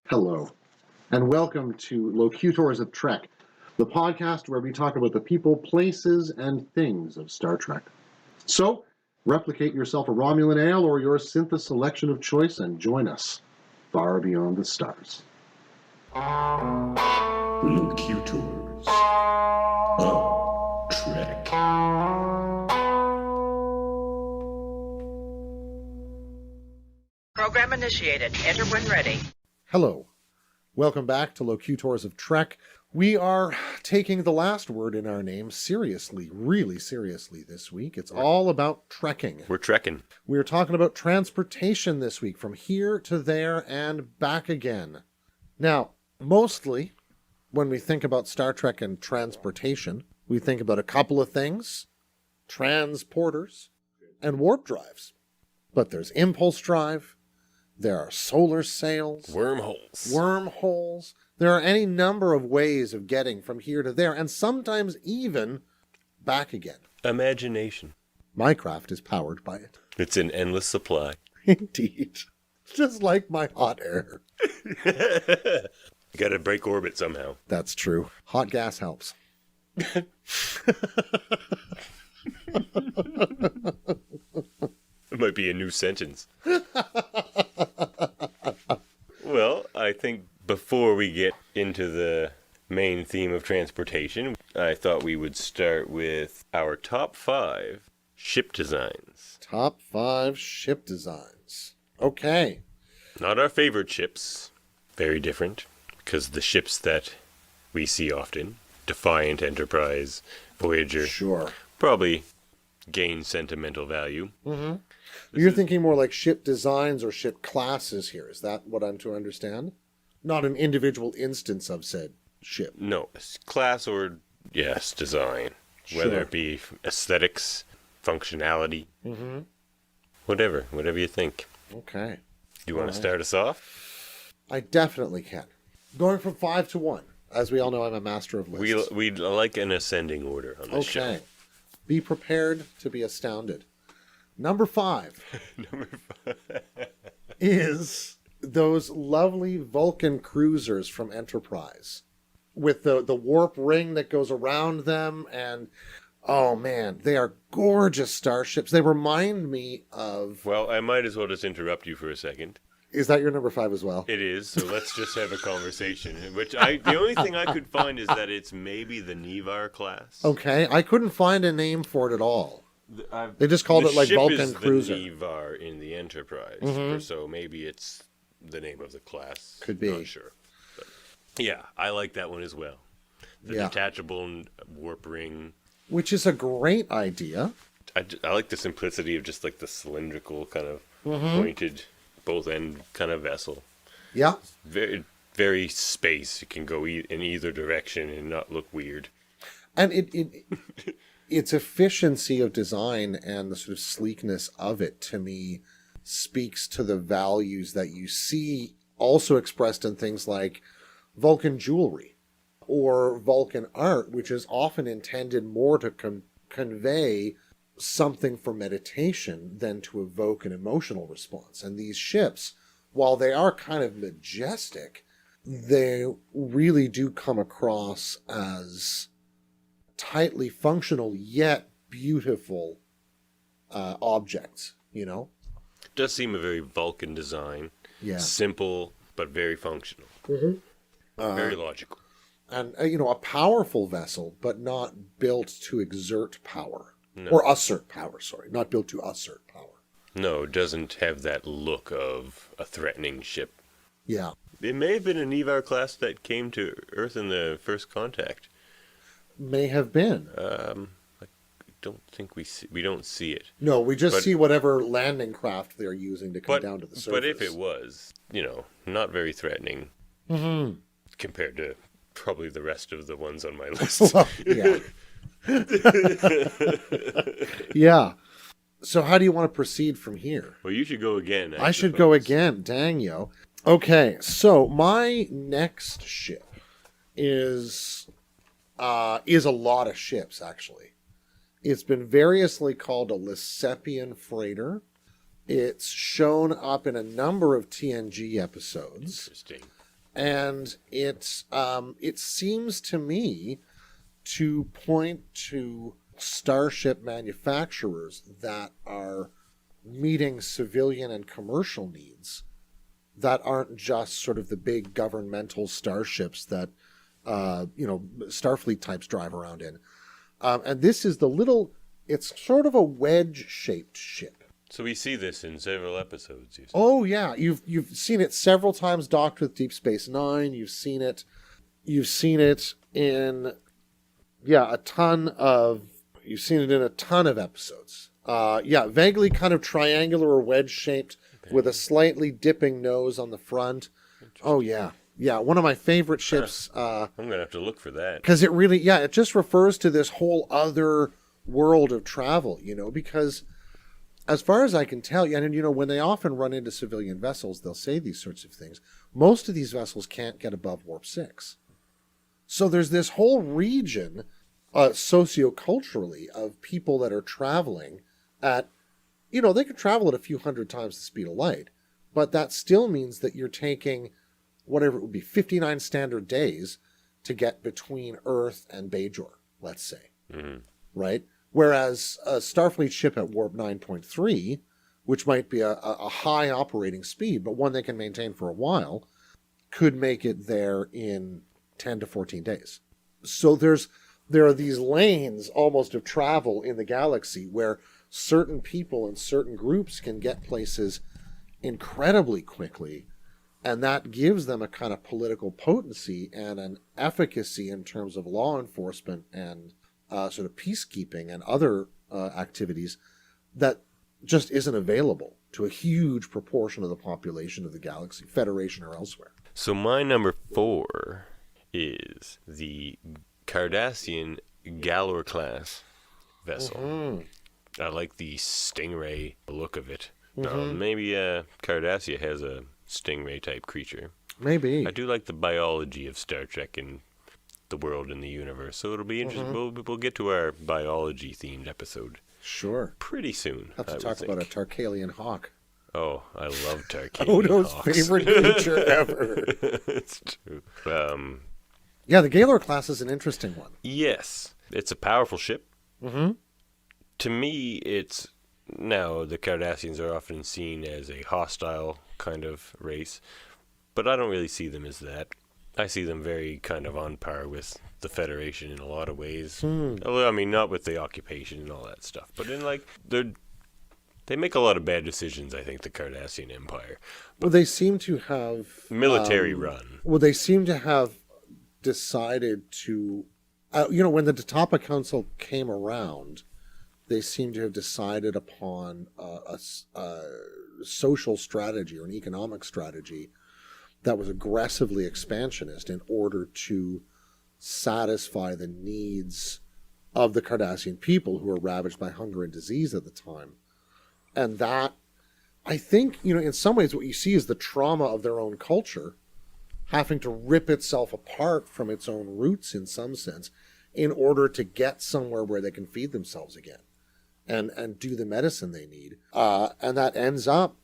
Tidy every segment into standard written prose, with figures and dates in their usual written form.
Hello, and welcome to Locutors of Trek, the podcast where we talk about the people, places, and things of Star Trek. So, replicate yourself a Romulan ale or your Synthos selection of choice and join us far beyond the stars. Locutors of Trek. Program initiated. Enter when ready. Hello, welcome back to Locutors of Trek. We are taking the last word in our name seriously, really seriously this week. It's all about trekking. We're trekking. We're talking about transportation this week, from here to there and back again. Now, mostly, when we think about Star Trek and transportation, we think about a couple of things: transporters and warp drives. But there's impulse drive, there are solar sails, wormholes. There are any number of ways of getting from here to there, and sometimes even back again. Imagination. My craft is powered by it. It's an endless supply. Indeed. Just like my hot air. You gotta break orbit somehow. That's true. Hot gas helps. It might be a new sentence. Well, I think before we get into the main theme of transportation, I thought we would start with our top 5 ship designs. Top 5 ship designs. Okay. Not our favorite ships. Very different. Because the ships that we see often, Defiant, Enterprise, Voyager, Sure. probably gain sentimental value. Mm-hmm. You're thinking more like ship designs or ship classes here. Is that what I'm to understand? Not an individual instance of said ship. No, class or, yes, design. Whether Sure. it be aesthetics, functionality, Mm-hmm. whatever you think. Okay. Do you want Alright. to start us off? I definitely can. Going from 5 to 1. As we all know, I'm a master of lists. We like an ascending order on this show. Okay. Be prepared to be astounded. Number 5 Number 5. is those lovely Vulcan cruisers from Enterprise with the warp ring that goes around them, and oh man, they are gorgeous starships. They remind me of... Well, I might as well just interrupt you for a second. Is that your number 5 as well? It is, so let's just have a conversation. The only thing I could find is that it's maybe the Nevar class. Okay, I couldn't find a name for it at all. They just called it like Vulcan is Cruiser. The Nevar in the Enterprise, Mhm. so maybe it's the name of the class. Could be. Not sure. But yeah, I like that one as well. The Yeah. detachable warp ring. Which is a great idea. I like the simplicity of just like the cylindrical kind of Mhm. pointed both end kind of vessel. Yeah. Very, very space. It can go in either direction and not look weird. And its efficiency of design and the sort of sleekness of it, to me, speaks to the values that you see also expressed in things like Vulcan jewelry or Vulcan art, which is often intended more to convey something for meditation than to evoke an emotional response. And these ships, while they are kind of majestic, they really do come across as tightly functional yet beautiful objects, you know? It does seem a very Vulcan design. Yeah. Simple, but very functional. Mm-hmm. Very logical. And, a powerful vessel, but not built to exert power. No. Or assert power, sorry. Not built to assert power. No, it doesn't have that look of a threatening ship. Yeah. It may have been a Nevar class that came to Earth in the first contact. May have been. I don't think we don't see it. No, we just But- see whatever landing craft they're using to come down to the surface. But if it was, not very threatening Mm-hmm. compared to probably the rest of the ones on my list. Well, yeah. Yeah. So how do you want to proceed from here? Well, you should go again. I should go again. Dang, yo. Okay, so my next ship is a lot of ships, actually. It's been variously called a Lysepian freighter. It's shown up in a number of TNG episodes. Interesting. And it seems to me to point to starship manufacturers that are meeting civilian and commercial needs that aren't just sort of the big governmental starships that, Starfleet types drive around in. And this is it's sort of a wedge-shaped ship. So we see this in several episodes. You said. Oh, yeah. You've seen it several times docked with Deep Space Nine. You've seen it in, a ton of episodes. Vaguely kind of triangular or wedge-shaped with a slightly dipping nose on the front. Oh, yeah. Yeah, one of my favorite ships. I'm going to have to look for that. Because it just refers to this whole other world of travel, because as far as I can tell, and when they often run into civilian vessels, they'll say these sorts of things. Most of these vessels can't get above warp 6. So there's this whole region, socioculturally, of people that are traveling at, they could travel at a few hundred times the speed of light, but that still means that you're taking whatever it would be, 59 standard days to get between Earth and Bajor, let's say. Mm-hmm. Right? Whereas a Starfleet ship at warp 9.3, which might be a high operating speed, but one they can maintain for a while, could make it there in 10 to 14 days. So there are these lanes almost of travel in the galaxy where certain people and certain groups can get places incredibly quickly, and that gives them a kind of political potency and an efficacy in terms of law enforcement and sort of peacekeeping and other activities that just isn't available to a huge proportion of the population of the galaxy, Federation or elsewhere. So my number 4 is the Cardassian Galor class vessel. Mm-hmm. I like the Stingray look of it. Mm-hmm. Maybe Cardassia has a Stingray type creature. Maybe. I do like the biology of Star Trek and the world and the universe, so it'll be interesting. Mm-hmm. We'll get to our biology themed episode. Sure. Pretty soon. Have to talk about a Tarkalian hawk. Oh, I love Tarkalian Odo's hawks. favorite creature ever. It's true. Yeah, the Galor class is an interesting one. Yes. It's a powerful ship. Mm-hmm. To me, now the Cardassians are often seen as a hostile kind of race, but I don't really see them as that. I see them very kind of on par with the Federation in a lot of ways. Although, I mean, not with the occupation and all that stuff, but in they make a lot of bad decisions, I think, the Cardassian Empire. Well, they seem to have military run. Well, they seem to have decided to, when the Tatapa Council came around, they seem to have decided upon a social strategy or an economic strategy that was aggressively expansionist in order to satisfy the needs of the Cardassian people who were ravaged by hunger and disease at the time. And that, I think, in some ways what you see is the trauma of their own culture having to rip itself apart from its own roots in some sense in order to get somewhere where they can feed themselves again and do the medicine they need. And that ends up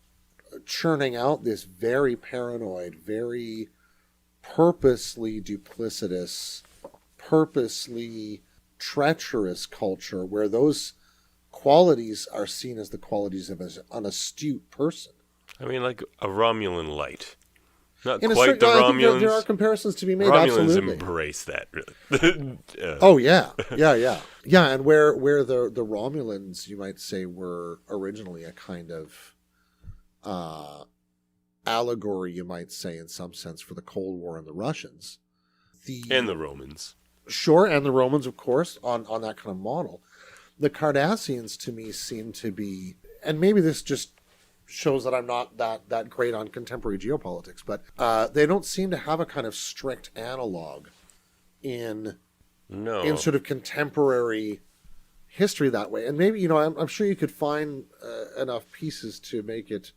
churning out this very paranoid, very purposely duplicitous, purposely treacherous culture where those qualities are seen as the qualities of an astute person. I mean, like a Romulan light. Not in quite the Romulans. I think there are comparisons to be made, Romulans absolutely. Embrace that, really. Oh, yeah. Yeah, and where the Romulans, you might say, were originally a kind of allegory, you might say, in some sense, for the Cold War and the Russians. And the Romans. Sure, and the Romans, of course, on that kind of model. The Cardassians, to me, seem to be, and maybe this just shows that I'm not that great on contemporary geopolitics, but they don't seem to have a kind of strict analog in sort of contemporary history that way. And maybe, I'm sure you could find enough pieces to make it,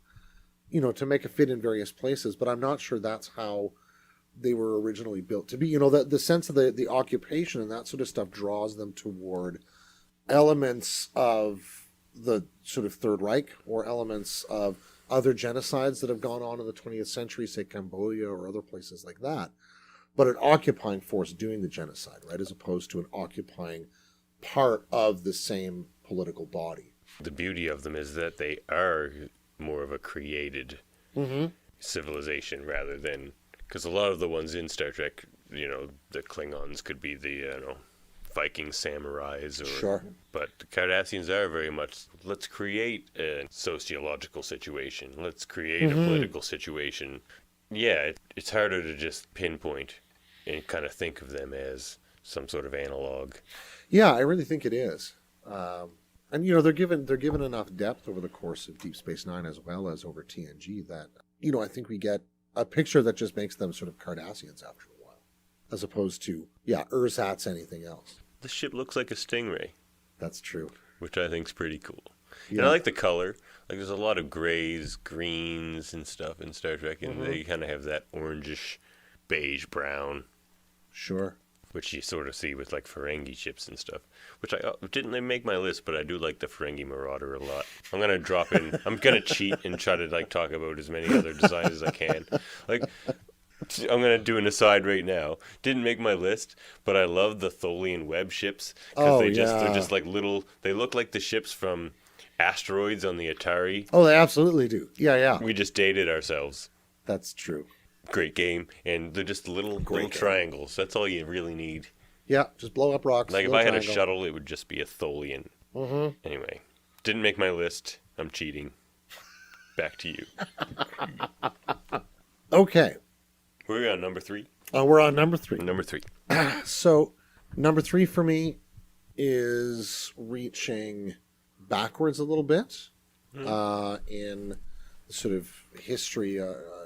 to make it fit in various places, but I'm not sure that's how they were originally built to be. The sense of the occupation and that sort of stuff draws them toward elements of the sort of Third Reich or elements of other genocides that have gone on in the 20th century, say Cambodia or other places like that, but an occupying force doing the genocide, right, as opposed to an occupying part of the same political body. The beauty of them is that they are more of a created civilization rather than, because a lot of the ones in Star Trek, the Klingons could be the Viking samurais, or Sure. But the Cardassians are very much, let's create a sociological situation, let's create a political situation. Yeah, it's harder to just pinpoint and kind of think of them as some sort of analog. Yeah, I really think it is. And they're given enough depth over the course of Deep Space Nine as well as over TNG that I think we get a picture that just makes them sort of Cardassians after a while, as opposed to ersatz anything else. The ship looks like a stingray, That's true. which I think is pretty cool. Yeah. And I like the color. Like, there's a lot of grays, greens, and stuff in Star Trek, and they kind of have that orangish, beige brown, Sure. which you sort of see with like Ferengi ships and stuff. Which I didn't make my list, but I do like the Ferengi Marauder a lot. I'm gonna drop in. I'm gonna cheat and try to like talk about as many other designs as I can. Like, I'm gonna do an aside right now. Didn't make my list, but I love the Tholian web ships because they're just like little. They look like the ships from Asteroids on the Atari. Oh, they absolutely do. Yeah. We just dated ourselves. That's true. Great game, and they're just little game. triangles. That's all you really need. Yeah, just blow up rocks. Like, if little I had triangle. a shuttle, it would just be a Tholian. Anyway, didn't make my list. I'm cheating. Back to you. Okay. We're on number 3. We're on number 3. Number 3. So, number 3 for me is reaching backwards a little bit in sort of history,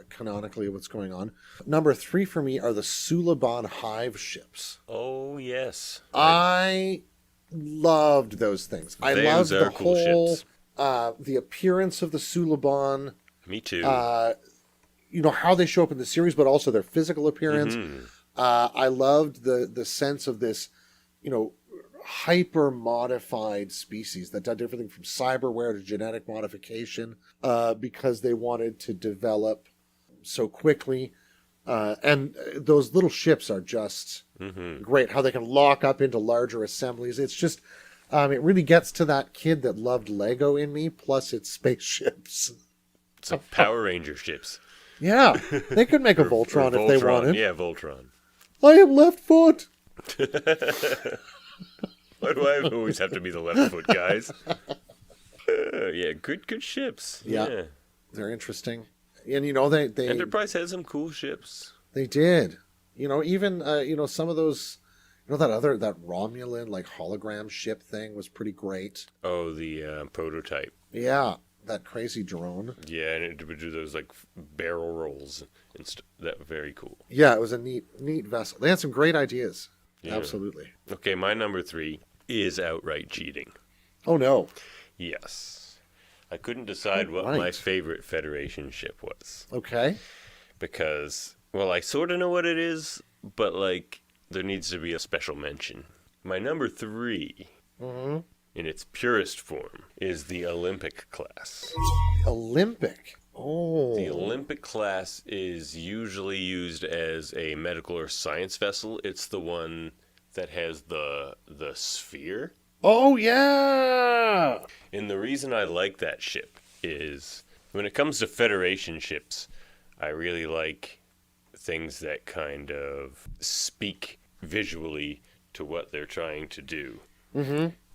canonically, of what's going on. Number 3 for me are the Suliban Hive ships. Oh, yes. I loved those things. I loved the whole, the appearance of the Suliban. Me too. How they show up in the series, but also their physical appearance. I loved the sense of this, hyper modified species that did everything from cyberware to genetic modification, because they wanted to develop so quickly. And those little ships are just great. How they can lock up into larger assemblies. It's just, it really gets to that kid that loved Lego in me, plus it's spaceships. It's like Power Ranger ships. Yeah, they could make a Voltron if they wanted. Yeah, Voltron. I am left foot. Why do I always have to be the left foot, guys? Yeah, good ships. Yeah. They're interesting. And, they Enterprise had some cool ships. They did. Even, some of those, that Romulan, like, hologram ship thing was pretty great. Oh, the prototype. Yeah, that crazy drone. Yeah, and it would do those, like, barrel rolls and stuff. That very cool. Yeah, it was a neat vessel. They had some great ideas. Yeah. Absolutely. Okay, my number 3 is outright cheating. Oh, no. Yes. I couldn't decide what my favorite Federation ship was. Okay. Because, well, I sort of know what it is, but, like, there needs to be a special mention. My number 3, in its purest form, is the Olympic class. Olympic? Oh. The Olympic class is usually used as a medical or science vessel. It's the one that has the sphere. Oh, yeah! And the reason I like that ship is, when it comes to Federation ships, I really like things that kind of speak visually to what they're trying to do.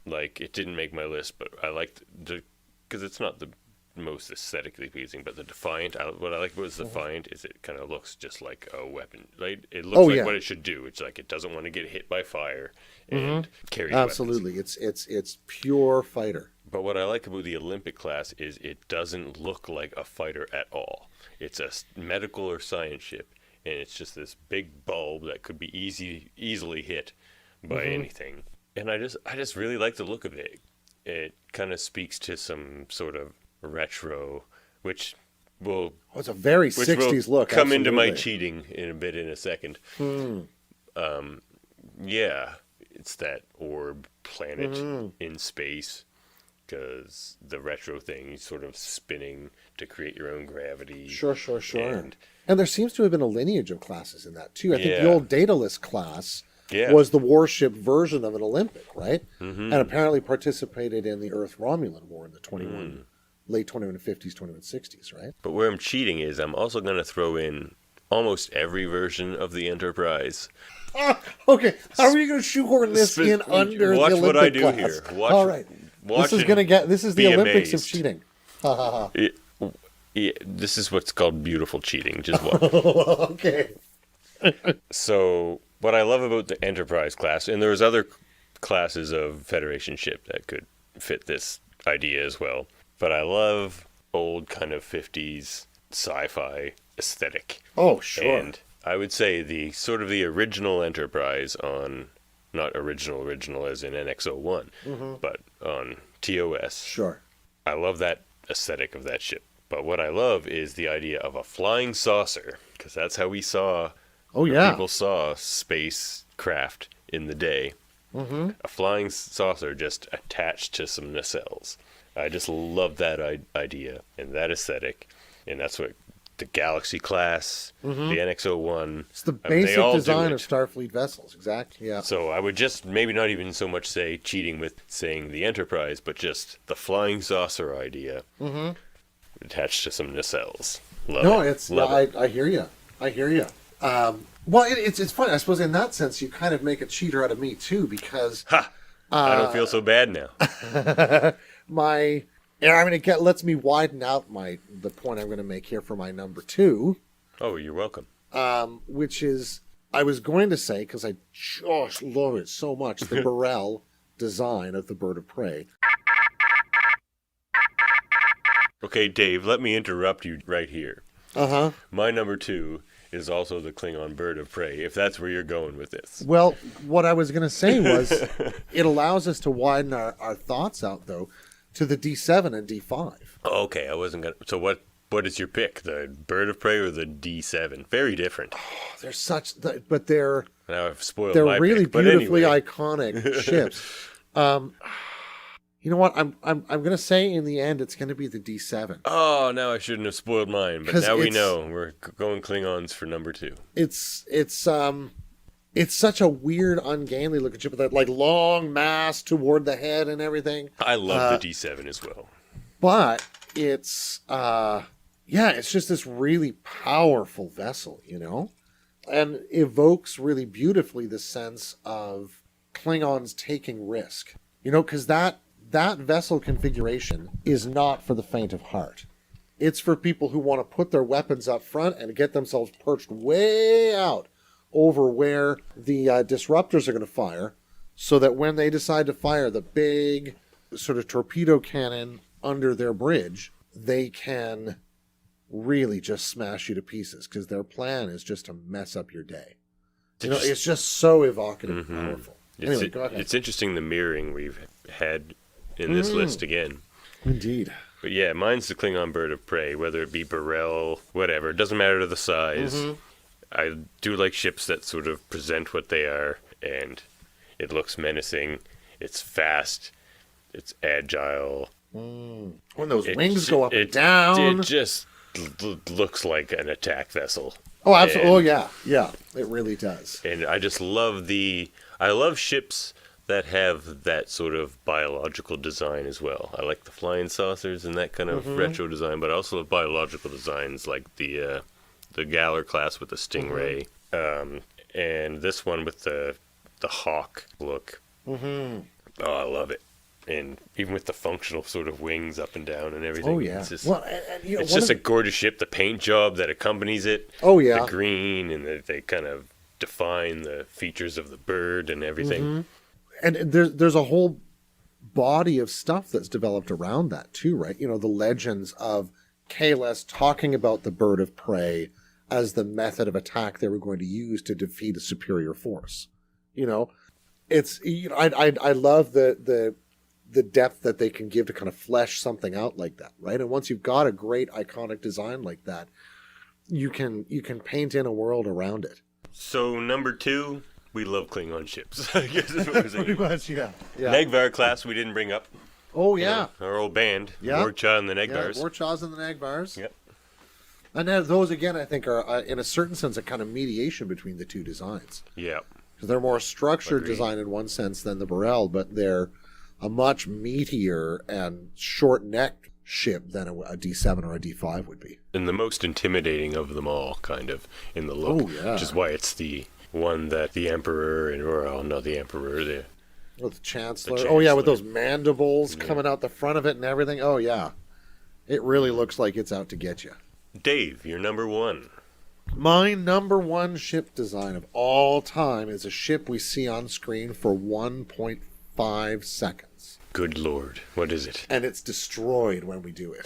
Like, it didn't make my list, but I liked because it's not the most aesthetically pleasing, but the Defiant, what I like about the Defiant is it kind of looks just like a weapon. Right? It looks like what it should do. It's like it doesn't want to get hit by fire and carry Absolutely. weapons. It's pure fighter. But what I like about the Olympic class is it doesn't look like a fighter at all. It's a medical or science ship, and it's just this big bulb that could be easily hit by anything. And I just really like the look of it. It kind of speaks to some sort of retro, which will... Oh, it's a very 60s look. Come into my cheating in a second. Yeah, it's that orb planet in space. because the retro thing, sort of spinning to create your own gravity. Sure. And And there seems to have been a lineage of classes in that, too. I think the Yeah. old Daedalus class Yeah. was the warship version of an Olympic, right? Mm-hmm. And apparently participated in the Earth-Romulan War in the late 2150s, 2160s, right? But where I'm cheating is I'm also going to throw in almost every version of the Enterprise. Okay, how are you going to shoehorn this in under Watch the Olympic what I do class? here. Watch, All right. watch This is and going to get, this is the be Olympics of amazed. cheating. Ha ha ha. This is what's called beautiful cheating. Just watch. Okay. So, what I love about the Enterprise class, and there's other classes of Federation ship that could fit this idea as well, but I love old kind of 50s sci-fi aesthetic. Oh, sure. And I would say the sort of the original Enterprise on, not original as in NX-01, but on TOS. Sure. I love that aesthetic of that ship. But what I love is the idea of a flying saucer, because that's how we saw, Oh, yeah. people saw spacecraft in the day. Mm-hmm. A flying saucer just attached to some nacelles. I just love that idea and that aesthetic, and that's what the Galaxy class, the NX-01. It's the I mean, they basic all do design it. of Starfleet vessels. Exactly, yeah. So I would just maybe not even so much say cheating with saying the Enterprise, but just the flying saucer idea attached to some nacelles. Love No, it. it's Love it. I hear you. I hear you. Well, it's funny. I suppose in that sense, you kind of make a cheater out of me too, because Ha! I don't feel so bad now. it lets me widen out the point I'm going to make here for my number 2, Oh, you're welcome. which is I was going to say, because I just love it so much, the Burrell design of the bird of prey. Okay, Dave, let me interrupt you right here. Uh-huh. My number 2 is also the Klingon bird of prey, if that's where you're going with this. Well, what I was going to say was it allows us to widen our thoughts out, though, to the D7 and D5. Oh, okay, I wasn't gonna. So what is your pick? The bird of prey or the D7? Very different. They're but they're Now I've spoiled they're my really pick, but beautifully anyway. iconic ships. You know what? I'm going to say in the end it's going to be the D7. Oh, now I shouldn't have spoiled mine, but 'Cause now we it's- know. We're going Klingons for number 2. It's such a weird, ungainly looking ship with that like long mast toward the head and everything. I love the D7 as well. But it's it's just this really powerful vessel, and evokes really beautifully the sense of Klingons taking risk, because that vessel configuration is not for the faint of heart. It's for people who want to put their weapons up front and get themselves perched way out over where the disruptors are going to fire, so that when they decide to fire the big sort of torpedo cannon under their bridge, they can really just smash you to pieces, because their plan is just to mess up your day. It's just so evocative and powerful. Anyway, go ahead. It's interesting the mirroring we've had in this list again. Indeed. But yeah, mine's the Klingon bird of prey, whether it be Burrell, whatever. It doesn't matter to the size. I do like ships that sort of present what they are, and it looks menacing. It's fast. It's agile. When those wings go up and down. It just looks like an attack vessel. Oh, absolutely. And- Oh, yeah. Yeah, it really does. And I just love I love ships that have that sort of biological design as well. I like the flying saucers and that kind of retro design, but I also love biological designs like the Galler class with the Stingray, and this one with the Hawk look. Oh, I love it. And even with the functional sort of wings up and down and everything. Oh, yeah. It's just, Well, it's just a gorgeous ship. The paint job that accompanies it. Oh, yeah. The green, and they kind of define the features of the bird and everything. And there's a whole body of stuff that's developed around that too, right? The legends of Kahless talking about the bird of prey as the method of attack they were going to use to defeat a superior force. It's I love the depth that they can give to kind of flesh something out like that, right? And once you've got a great iconic design like that, you can paint in a world around it. So number 2, we love Klingon ships. I guess that's what we're saying. Pretty much, yeah. Negvar class we didn't bring up. Oh, You yeah. know, our old band. Yeah. Warchaw and the Yeah, Negbars. Warchaws and the Nagbars. Yep. And then those, again, I think are, in a certain sense, a kind of mediation between the two designs. Yeah. Because they're more structured Agreed. design in one sense than the Burrell, but they're a much meatier and short-necked ship than a D7 or a D5 would be. And the most intimidating of them all, kind of, in the look. Oh, yeah. Which is why it's the one that the Emperor, Oh, the Chancellor. The Oh, yeah, with Chancellor. those mandibles coming out the front of it and everything. Oh, yeah. It really looks like it's out to get you. Dave, you're number one. My number one ship design of all time is a ship we see on screen for 1.5 seconds. Good Lord. What is it? And it's destroyed when we do it.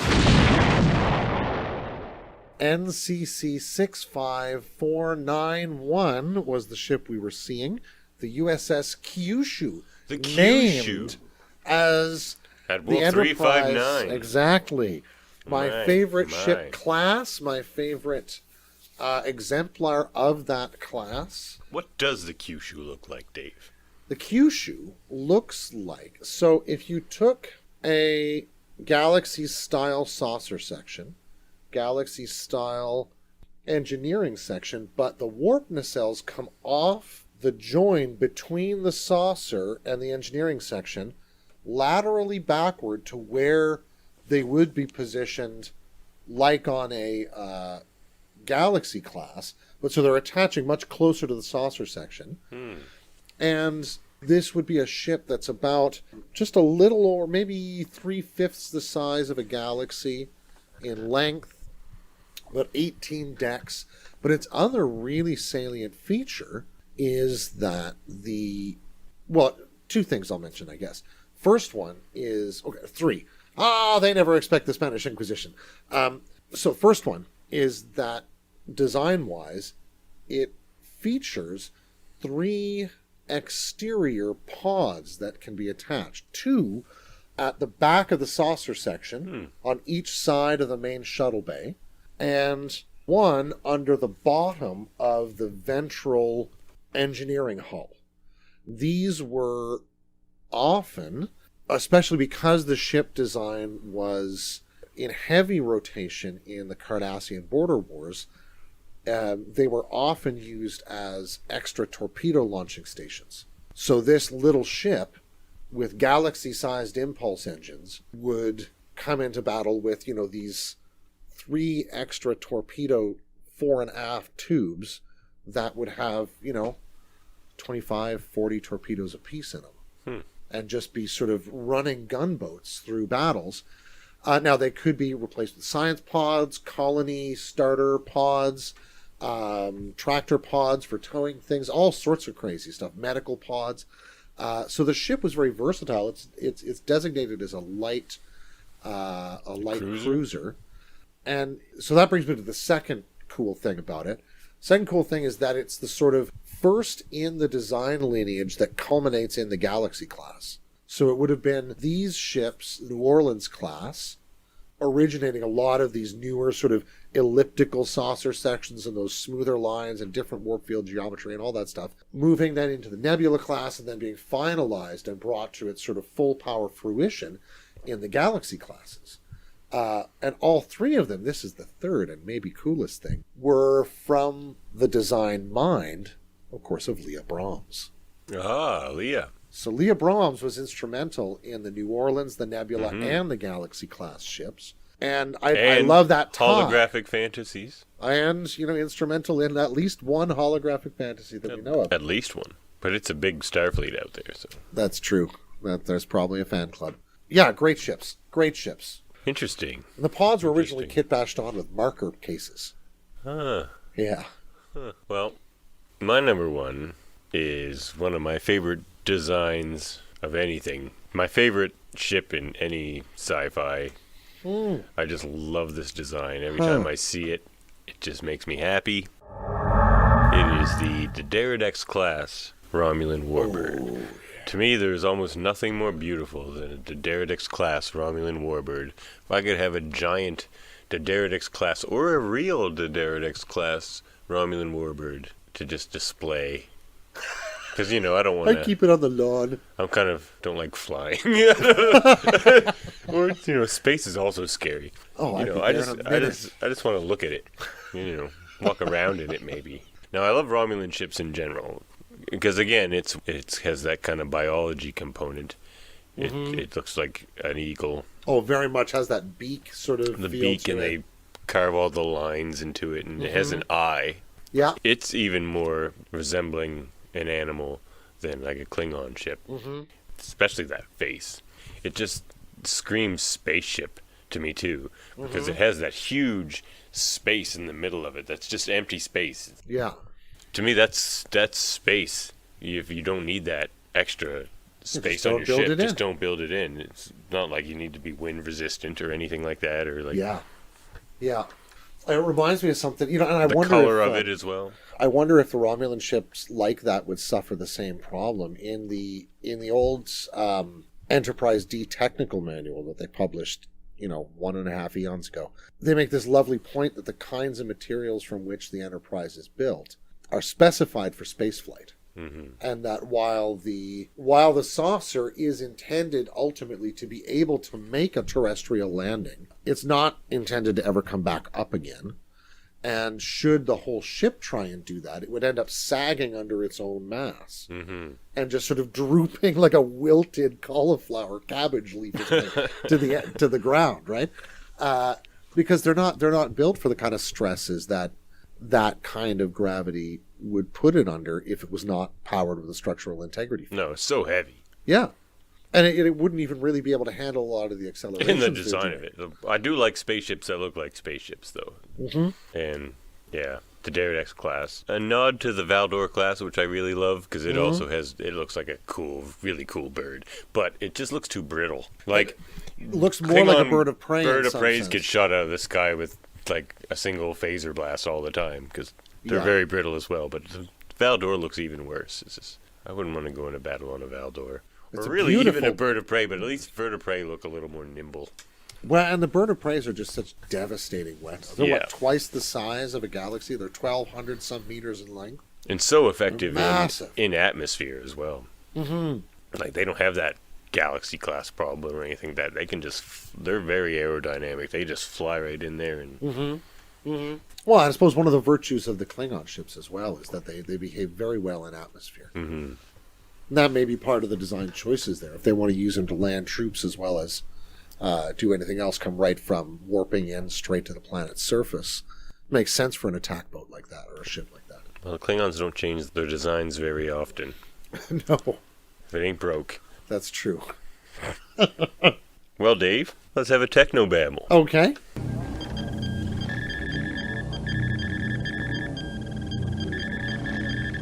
NCC 65491 was the ship we were seeing. The USS Kyushu. The Kyushu. Named as Admiral the Enterprise. 359. Exactly. My favorite ship my. class, my favorite exemplar of that class. What does the Kyushu look like, Dave? The Kyushu looks like, so if you took a Galaxy-style saucer section, Galaxy-style engineering section, but the warp nacelles come off the join between the saucer and the engineering section laterally backward to where they would be positioned like on a Galaxy class, but so they're attaching much closer to the saucer section. And this would be a ship that's about just a little or maybe 3/5 the size of a Galaxy in length, about 18 decks. But its other really salient feature is that two things I'll mention, I guess. First one is, three. They never expect the Spanish Inquisition. So first one is that design-wise, it features 3 exterior pods that can be attached. 2 at the back of the saucer section on each side of the main shuttle bay, and 1 under the bottom of the ventral engineering hull. These were often, especially because the ship design was in heavy rotation in the Cardassian border wars, they were often used as extra torpedo launching stations. So this little ship with Galaxy-sized impulse engines would come into battle with, these 3 extra torpedo fore and aft tubes that would have, 25, 40 torpedoes apiece in them. And just be sort of running gunboats through battles. Now, they could be replaced with science pods, colony starter pods, tractor pods for towing things, all sorts of crazy stuff, medical pods. So the ship was very versatile. It's designated as a light cruiser. And so that brings me to the second cool thing about it. Second cool thing is that it's the sort of first in the design lineage that culminates in the Galaxy class. So it would have been these ships, New Orleans class, originating a lot of these newer sort of elliptical saucer sections and those smoother lines and different warp field geometry and all that stuff, moving then into the Nebula class and then being finalized and brought to its sort of full power fruition in the Galaxy classes. And all 3 of them, this is the third and maybe coolest thing, were from the design mind, of course, of Leah Brahms. Leah. So Leah Brahms was instrumental in the New Orleans, the Nebula, and the Galaxy class ships. And I love that tie. Holographic fantasies. And, instrumental in at least one holographic fantasy that we know of. At least one. But it's a big Starfleet out there, so. That's true. There's probably a fan club. Yeah, great ships. Great ships. Interesting. And the pods were originally kit-bashed on with marker cases. Yeah. Well, my number one is one of my favorite designs of anything. My favorite ship in any sci-fi. I just love this design. Every time I see it, it just makes me happy. It is the Dideridex class Romulan Warbird. To me, there's almost nothing more beautiful than a Dideridex class Romulan Warbird. If I could have a giant Dideridex class or a real Dideridex class Romulan Warbird to just display, Because, I don't want I to... keep it on the lawn. I'm kind of... don't like flying. Or, space is also scary. Oh, I'd be I there just in a I minute. just want to look at it. Walk around in it, maybe. Now, I love Romulan ships in general. Because, again, it has that kind of biology component. It looks like an eagle. Oh, very much has that beak sort of The feel beak, to and it. they carve all the lines into it, and it has an eye. Yeah. It's even more resembling an animal than like a Klingon ship. Especially that face. It just screams spaceship to me too, because it has that huge space in the middle of it that's just empty space. Yeah. To me, that's space. If you don't need that extra space on don't your build ship, it in. just don't build it in. It's not like you need to be wind resistant or anything like that, or like Yeah. It reminds me of something, and I the wonder color if, of it as well. I wonder if the Romulan ships like that would suffer the same problem in the old Enterprise D technical manual that they published, 1.5 eons ago. They make this lovely point that the kinds of materials from which the Enterprise is built are specified for spaceflight. And that while the saucer is intended ultimately to be able to make a terrestrial landing, it's not intended to ever come back up again. And should the whole ship try and do that, it would end up sagging under its own mass and just sort of drooping like a wilted cauliflower cabbage leaf to the ground, right? Because they're not built for the kind of stresses that kind of gravity would put it under if it was not powered with a structural integrity field. No, it's so heavy. Yeah. And it wouldn't even really be able to handle a lot of the acceleration. In the design of it. I do like spaceships that look like spaceships, though. And, yeah, the Daredevil class. A nod to the Valdor class, which I really love, because it also it looks like a really cool bird. But it just looks too brittle. Like, It looks more like a bird of prey. Bird in of some prey sense. get shot out of the sky with, like, a single phaser blast all the time, because they're Yeah. very brittle as well. But Valdor looks even worse. It's just, I wouldn't want to go in a battle on a Valdor. It's Or a really even beautiful- a bird of prey, but at least bird of prey look a little more nimble. Well, and the bird of preys are just such devastating weapons. They're Yeah. twice the size of a galaxy. They're 1,200 some meters in length. And so effective Massive. in atmosphere as well. Like, they don't have that galaxy class problem or anything that they can just, they're very aerodynamic. They just fly right in there. And Well, I suppose one of the virtues of the Klingon ships as well is that they behave very well in atmosphere. And that may be part of the design choices there. If they want to use them to land troops as well as do anything else, come right from warping in straight to the planet's surface. Makes sense for an attack boat like that or a ship like that. well, the Klingons don't change their designs very often. No, If it ain't broke. that's true. Well, Dave, let's have a technobabble. Okay.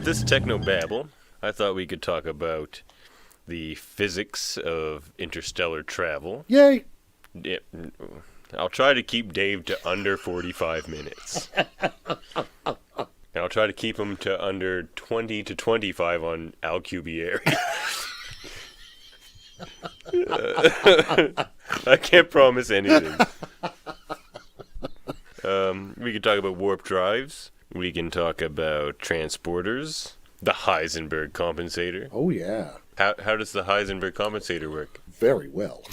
This technobabble, I thought we could talk about the physics of interstellar travel. Yay. Yeah, I'll try to keep Dave to under 45 minutes. And I'll try to keep him to under 20 to 25 on Alcubierre. I can't promise anything. We can talk about warp drives. We can talk about transporters. The Heisenberg compensator. Oh, yeah. How does the Heisenberg compensator work? Very well.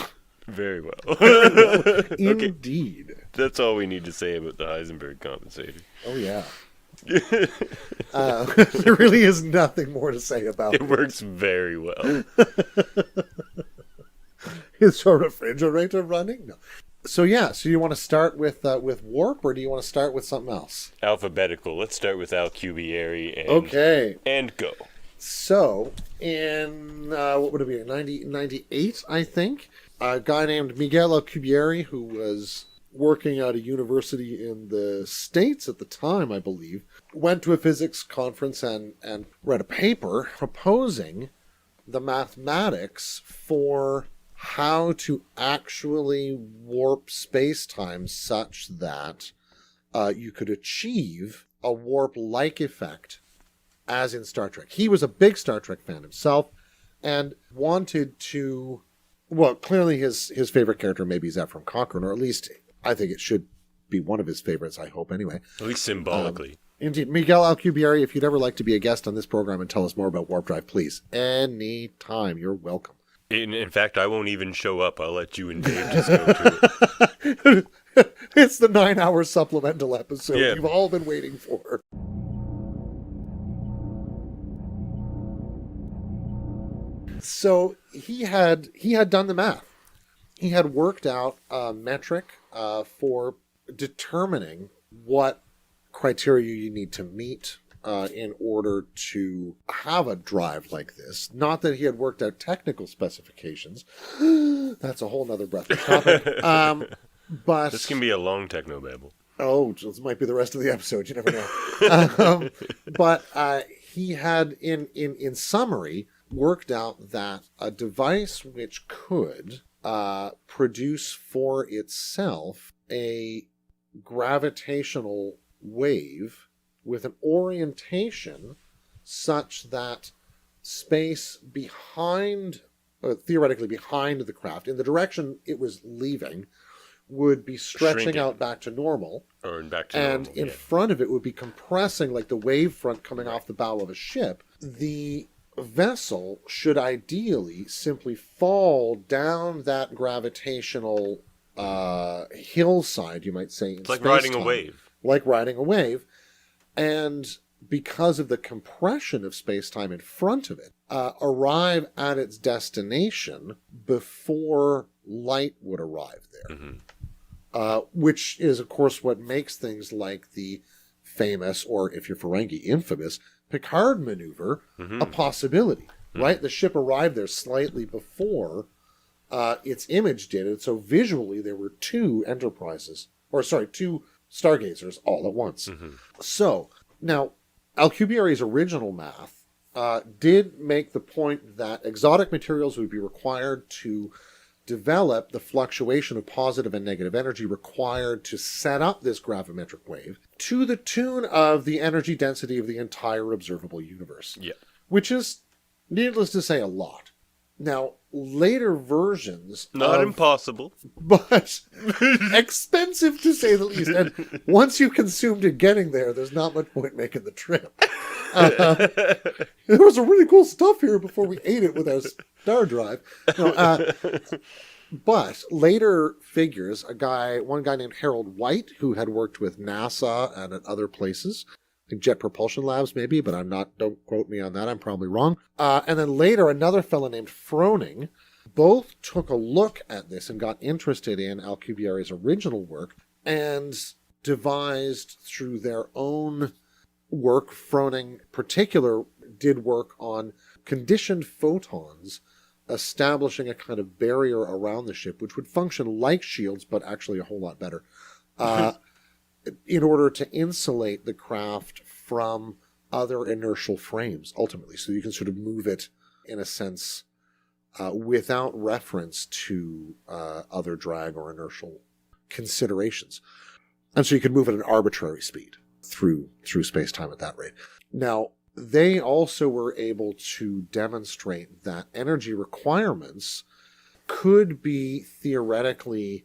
Very well. Indeed. That's all we need to say about the Heisenberg compensator. Oh, yeah. There really is nothing more to say about It works very well. Is your refrigerator running? No. So you want to start with warp, or do you want to start with something else? Alphabetical. Let's start with Alcubierre and Okay. and go. So in what would it be? 98, I think. A guy named Miguel Alcubierre, who was working at a university in the States at the time, I believe, went to a physics conference and read a paper proposing the mathematics for how to actually warp space-time such that you could achieve a warp-like effect as in Star Trek. He was a big Star Trek fan himself and wanted to... Well, clearly his favorite character maybe is Ephraim Cochrane, or at least I think it should be one of his favorites, I hope anyway. At least symbolically. Indeed. Miguel Alcubierre, if you'd ever like to be a guest on this program and tell us more about warp drive, please. Anytime. You're welcome. In fact, I won't even show up. I'll let you and Dave just go to it. It's the 9-hour supplemental episode Yeah. you've all been waiting for. So he had done the math. He had worked out a metric for determining what criteria you need to meet in order to have a drive like this. Not that he had worked out technical specifications. That's a whole nother breathless topic. But This can be a long technobabble. oh, this might be the rest of the episode. You never know. But he had, in summary, worked out that a device which could produce for itself a gravitational wave with an orientation such that space behind, theoretically behind the craft, in the direction it was leaving, would be stretching Shrinking. out back to normal. Or back to And normal, in yeah. front of it would be compressing like the wave front coming off the bow of a ship. The vessel should ideally simply fall down that gravitational hillside, you might say. It's like riding a wave. Like riding a wave. And because of the compression of space-time in front of it, arrive at its destination before light would arrive there. Which is, of course, what makes things like the famous, or if you're Ferengi, infamous, Picard maneuver a possibility, right? The ship arrived there slightly before its image did it, so visually there were two stargazers all at once. So, now, Alcubierre's original math did make the point that exotic materials would be required to develop the fluctuation of positive and negative energy required to set up this gravimetric wave to the tune of the energy density of the entire observable universe. Yeah. Which is, needless to say, a lot. Now, later versions Not of, impossible. but expensive to say the least. And once you've consumed it getting there, there's not much point making the trip. There was some really cool stuff here before we ate it with our star drive. No, but later figures, one guy named Harold White, who had worked with NASA and at other places, I think Jet Propulsion Labs maybe, but don't quote me on that, I'm probably wrong. And then later another fellow named Froning, both took a look at this and got interested in Alcubierre's original work and devised through their own work. Froning in particular did work on conditioned photons establishing a kind of barrier around the ship which would function like shields but actually a whole lot better in order to insulate the craft from other inertial frames ultimately, so you can sort of move it in a sense without reference to other drag or inertial considerations, and so you could move at an arbitrary speed through space-time at that rate. Now, they also were able to demonstrate that energy requirements could be theoretically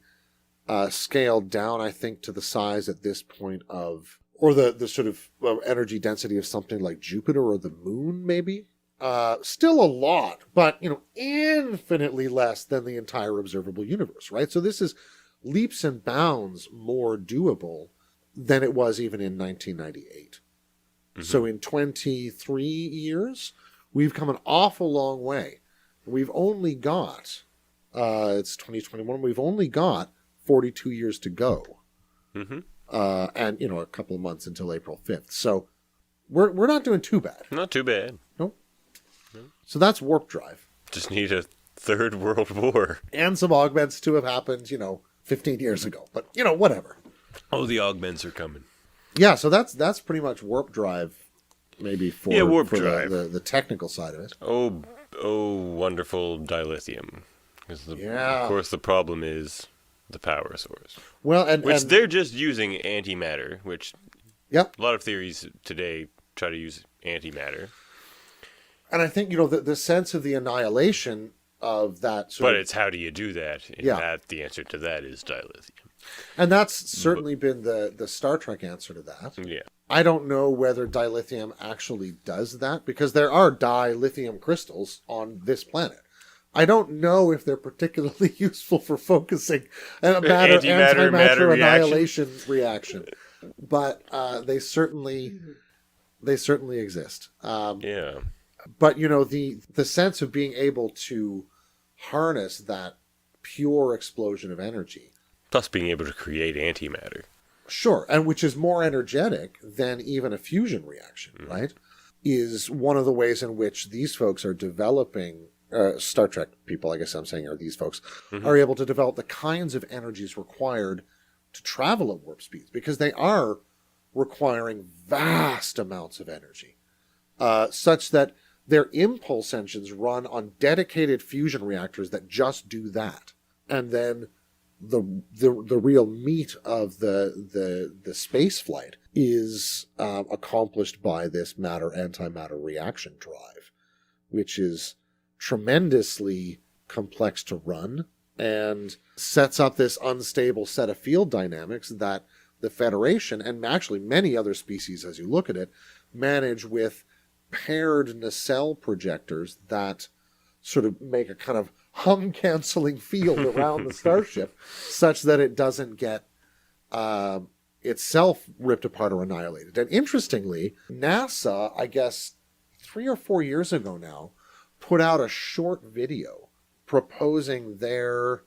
scaled down, I think, to the size at this point of, or the sort of energy density of something like Jupiter or the moon, maybe. Still a lot, but, infinitely less than the entire observable universe, right? So this is leaps and bounds more doable than it was even in 1998. So in 23 years, we've come an awful long way. We've only got, it's 2021, we've only got 42 years to go. And, a couple of months until April 5th. So we're not doing too bad. Not too bad. Nope. So that's warp drive. Just need a third world war. And some augments to have happened, 15 years ago. But, whatever. Oh, the augments are coming. Yeah, so that's pretty much warp drive, maybe for, warp for drive. The technical side of it. Oh, wonderful dilithium. Because Yeah. Of course, the problem is the power source. Well, and They're just using antimatter, which yep. a lot of theories today try to use antimatter. And I think, the sense of the annihilation of that sort But of... it's how do you do that? And Yeah. the answer to that is dilithium. And that's certainly been the Star Trek answer to that. Yeah. I don't know whether dilithium actually does that, because there are dilithium crystals on this planet. I don't know if they're particularly useful for focusing a antimatter annihilation reaction, but they certainly exist. Yeah. But the sense of being able to harness that pure explosion of energy, Plus being able to create antimatter. sure, and which is more energetic than even a fusion reaction, right? Is one of the ways in which these folks are developing. Star Trek people, I guess I'm saying, are these folks, are able to develop the kinds of energies required to travel at warp speeds, because they are requiring vast amounts of energy, such that their impulse engines run on dedicated fusion reactors that just do that. And then the real meat of the space flight is accomplished by this matter-antimatter reaction drive, which is tremendously complex to run and sets up this unstable set of field dynamics that the Federation, and actually many other species as you look at it, manage with paired nacelle projectors that sort of make a kind of hum-canceling field around the starship, such that it doesn't get itself ripped apart or annihilated. And interestingly, NASA, I guess 3 or 4 years ago now, put out a short video proposing their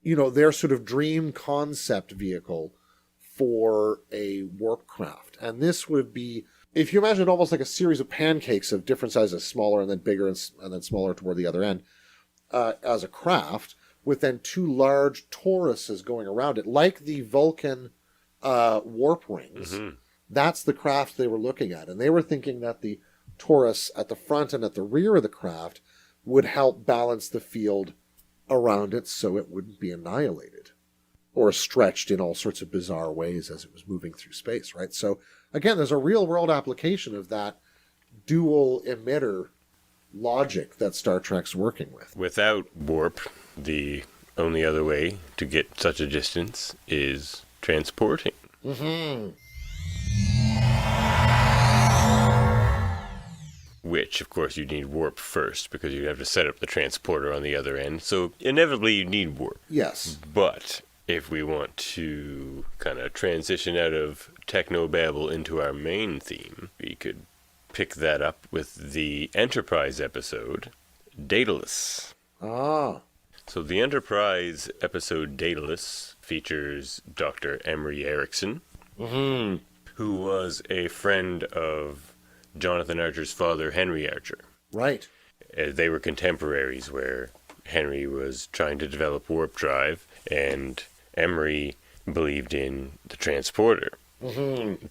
sort of dream concept vehicle for a warp craft. And this would be, if you imagine almost like a series of pancakes of different sizes, smaller and then bigger and then smaller toward the other end, as a craft, with then 2 large toruses going around it, like the Vulcan warp rings. Mm-hmm. That's the craft they were looking at. And they were thinking that the torus at the front and at the rear of the craft would help balance the field around it so it wouldn't be annihilated or stretched in all sorts of bizarre ways as it was moving through space, right? So again, there's a real-world application of that dual emitter logic that Star Trek's working with. Without warp, the only other way to get such a distance is transporting. Mm-hmm. Which, of course, you need warp first, because you have to set up the transporter on the other end. So, inevitably, you need warp. Yes. But if we want to kind of transition out of technobabble into our main theme, we could pick that up with the Enterprise episode, Daedalus. Ah. So, the Enterprise episode, Daedalus, features Dr. Emery Erickson, who was a friend of Jonathan Archer's father, Henry Archer. Right. They were contemporaries, where Henry was trying to develop warp drive, and Emery believed in the transporter,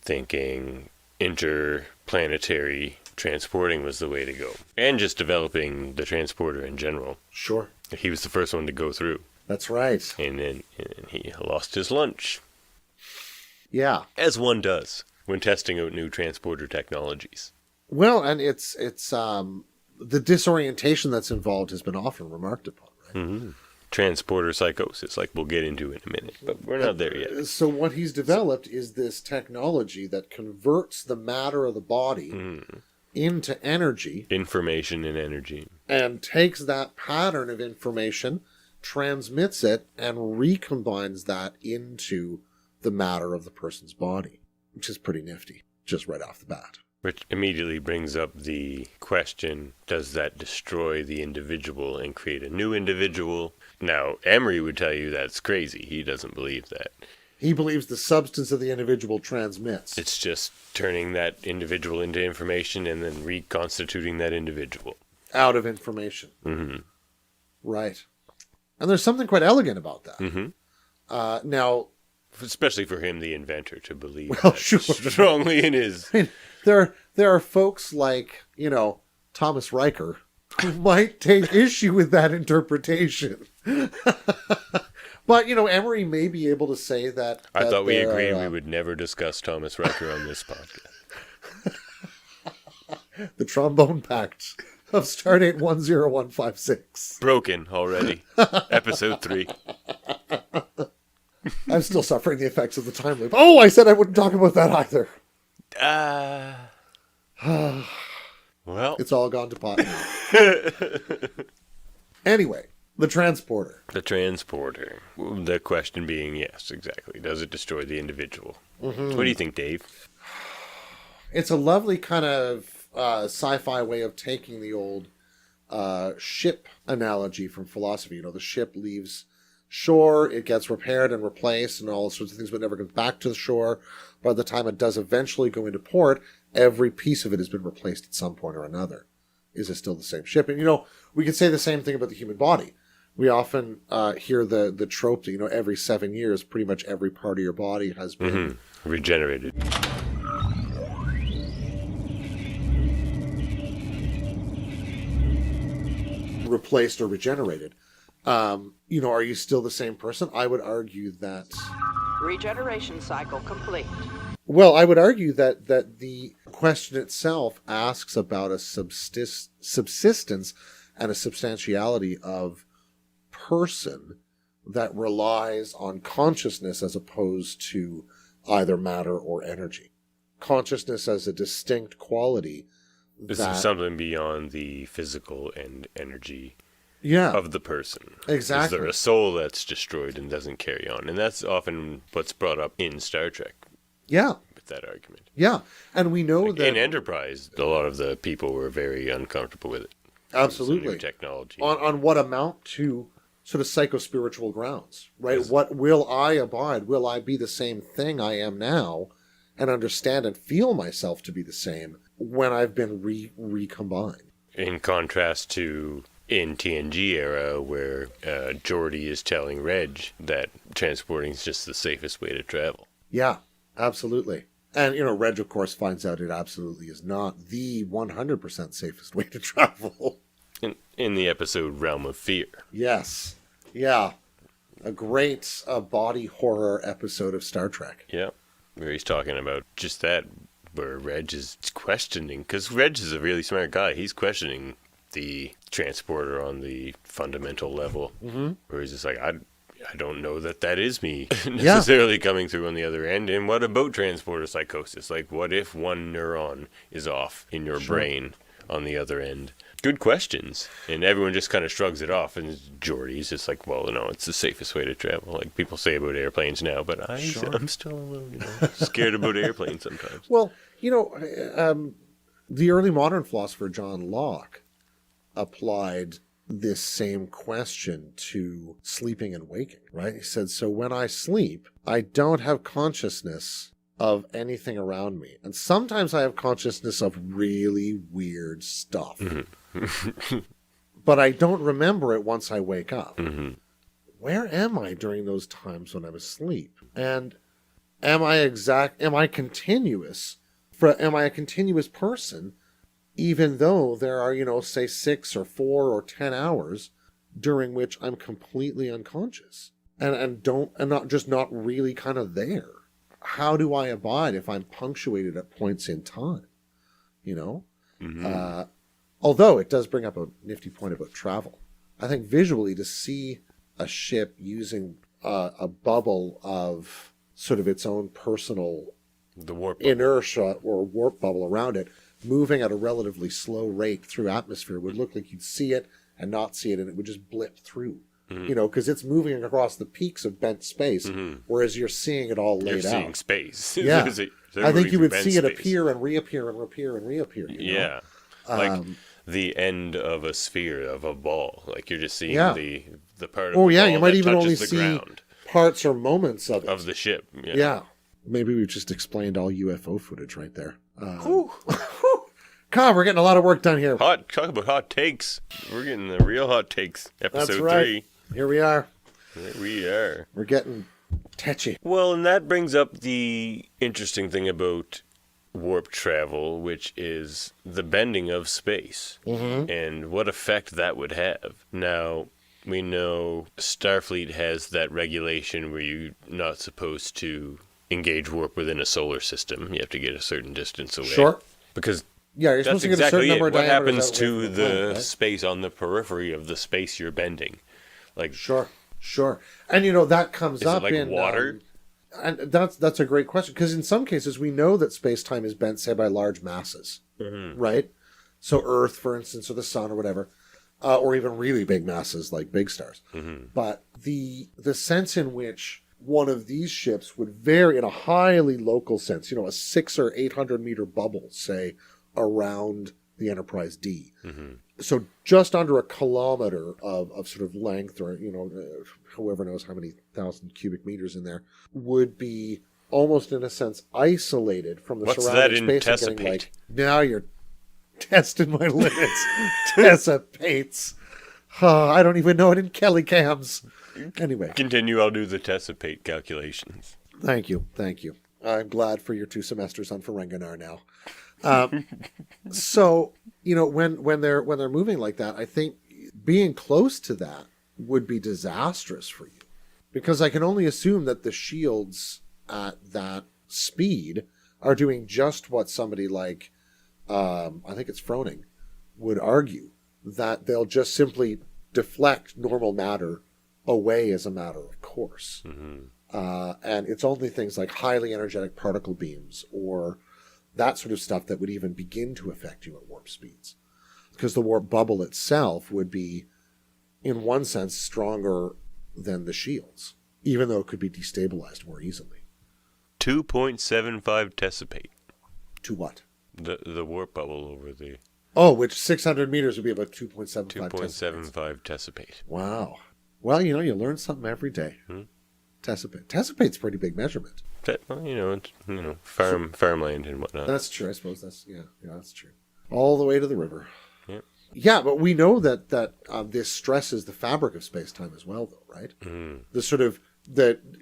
thinking interplanetary transporting was the way to go. And just developing the transporter in general. Sure. He was the first one to go through. That's right. And then he lost his lunch. Yeah. As one does when testing out new transporter technologies. Well, and it's the disorientation that's involved has been often remarked upon, right? Mm-hmm. Transporter psychosis, like we'll get into in a minute, but we're not there yet. So what he's developed is this technology that converts the matter of the body into energy. Information and energy. And takes that pattern of information, transmits it, and recombines that into the matter of the person's body, which is pretty nifty, just right off the bat. Which immediately brings up the question, does that destroy the individual and create a new individual? Now, Emery would tell you that's crazy. He doesn't believe that. He believes the substance of the individual transmits. It's just turning that individual into information and then reconstituting that individual. Out of information. Mm-hmm. Right. And there's something quite elegant about that. Mm-hmm. Now... Especially for him, the inventor, to believe sure. strongly in his... I mean, there are folks like, Thomas Riker, who might take issue with that interpretation. But, Emery may be able to say that... I thought we agreed we would never discuss Thomas Riker on this podcast. The trombone pact of Stardate 10156. Broken already. Episode 3. I'm still suffering the effects of the time loop. Oh, I said I wouldn't talk about that either. Well, It's all gone to pot now. Anyway, the transporter. the transporter. The question being, yes, exactly. Does it destroy the individual? What do you think, Dave? It's a lovely kind of sci-fi way of taking the old ship analogy from philosophy. You know, the ship leaves shore, it gets repaired and replaced and all sorts of things, but never goes back to the shore. By the time it does eventually go into port, every piece of it has been replaced at some point or another. Is it still the same ship? And, you know, we could say the same thing about the human body. We often hear the trope that, you know, every 7 years, pretty much every part of your body has been Regenerated. replaced or regenerated. You know, are you still the same person? I would argue that... Regeneration cycle complete. Well, I would argue that the question itself asks about a subsistence and a substantiality of person that relies on consciousness as opposed to either matter or energy. Consciousness as a distinct quality. This is something beyond the physical and energy Yeah, of the person. exactly. Is there a soul that's destroyed and doesn't carry on? And that's often what's brought up in Star Trek Yeah, with that argument. yeah. And we know that... In Enterprise, a lot of the people were very uncomfortable with it. Absolutely. Some new technology. On what amount to sort of psychospiritual grounds, right? Yes. What will I abide? Will I be the same thing I am now and understand and feel myself to be the same when I've been recombined? In contrast to in TNG era where Geordi is telling Reg that transporting is just the safest way to travel. Yeah, absolutely. And, you know, Reg, of course, finds out it absolutely is not the 100% safest way to travel. In the episode Realm of Fear. Yes. Yeah. A great body horror episode of Star Trek. Yeah. Where he's talking about just that, where Reg is questioning, because Reg is a really smart guy. He's questioning the transporter on the fundamental level. Mm-hmm. Where he's just like, I don't know that is me necessarily coming through on the other end. And what about transporter psychosis? Like, what if one neuron is off in your brain on the other end? Good questions. And everyone just kind of shrugs it off. And Geordi's just like, well, no, it's the safest way to travel. Like people say about airplanes now, but I'm still a little, scared about airplanes sometimes. Well, the early modern philosopher John Locke applied this same question to sleeping and waking, right? He said, so when I sleep, I don't have consciousness of anything around me. And sometimes I have consciousness of really weird stuff. Mm-hmm. But I don't remember it once I wake up. Mm-hmm. Where am I during those times when I'm asleep? And am I a continuous person, even though there are, say 6 or 4 or 10 hours during which I'm completely unconscious and not really kind of there? How do I abide if I'm punctuated at points in time? Mm-hmm. Although it does bring up a nifty point about travel. I think visually to see a ship using a bubble of sort of its own personal inertia or warp bubble around it, moving at a relatively slow rate through atmosphere, would look like you'd see it and not see it, and it would just blip through. Mm-hmm. Because it's moving across the peaks of bent space, mm-hmm. whereas you're seeing it all laid out. You're seeing space. Yeah. I think you would see it appear and reappear and reappear and reappear. Yeah. Like the end of a sphere, of a ball. Like you're just seeing the part of the ball you might that even touches only the see ground. Parts or moments of it. Of the ship. Yeah. Maybe we've just explained all UFO footage right there. God, we're getting a lot of work done here. Talk about hot takes. We're getting the real hot takes. Episode That's right. 3. Here we are. Here we are. We're getting tetchy. Well, and that brings up the interesting thing about warp travel, which is the bending of space, mm-hmm. and what effect that would have. Now, we know Starfleet has that regulation where you're not supposed to engage warp within a solar system. You have to get a certain distance away. Sure. Because you're supposed to get a certain number of diameters. What happens to the space on the periphery of the space you're bending? Like Sure. And that comes up in in water. And that's a great question, because in some cases we know that space-time is bent, say, by large masses, right? So Earth, for instance, or the sun or whatever, or even really big masses like big stars. But the sense in which one of these ships would vary in a highly local sense, a 600 or 800 meter bubble, say, around the Enterprise D. So just under a kilometer of sort of length, or, whoever knows how many thousand cubic meters in there, would be almost in a sense isolated from the surrounding space. And getting like, now you're testing my limits. Tessipates. I don't even know it in Kelly cams. Anyway. Continue, I'll do the tessipate calculations. Thank you. I'm glad for your 2 semesters on Ferenginar now. So, when they're moving like that, I think being close to that would be disastrous for you, because I can only assume that the shields at that speed are doing just what somebody like, I think it's Froning, would argue, that they'll just simply deflect normal matter away as a matter of course. And it's only things like highly energetic particle beams or that sort of stuff that would even begin to affect you at warp speeds. Because the warp bubble itself would be, in one sense, stronger than the shields, even though it could be destabilized more easily. 2.75 tessipate. To what? The warp bubble over the... Oh, which 600 meters would be about 2.75 2.75 tessipate. Wow. Well, you learn something every day. Tessipate. Tessipate's a pretty big measurement. Farmland and whatnot. That's true. I suppose that's true. All the way to the river. Yeah, but we know that this stresses the fabric of space-time as well, though, right? The sort of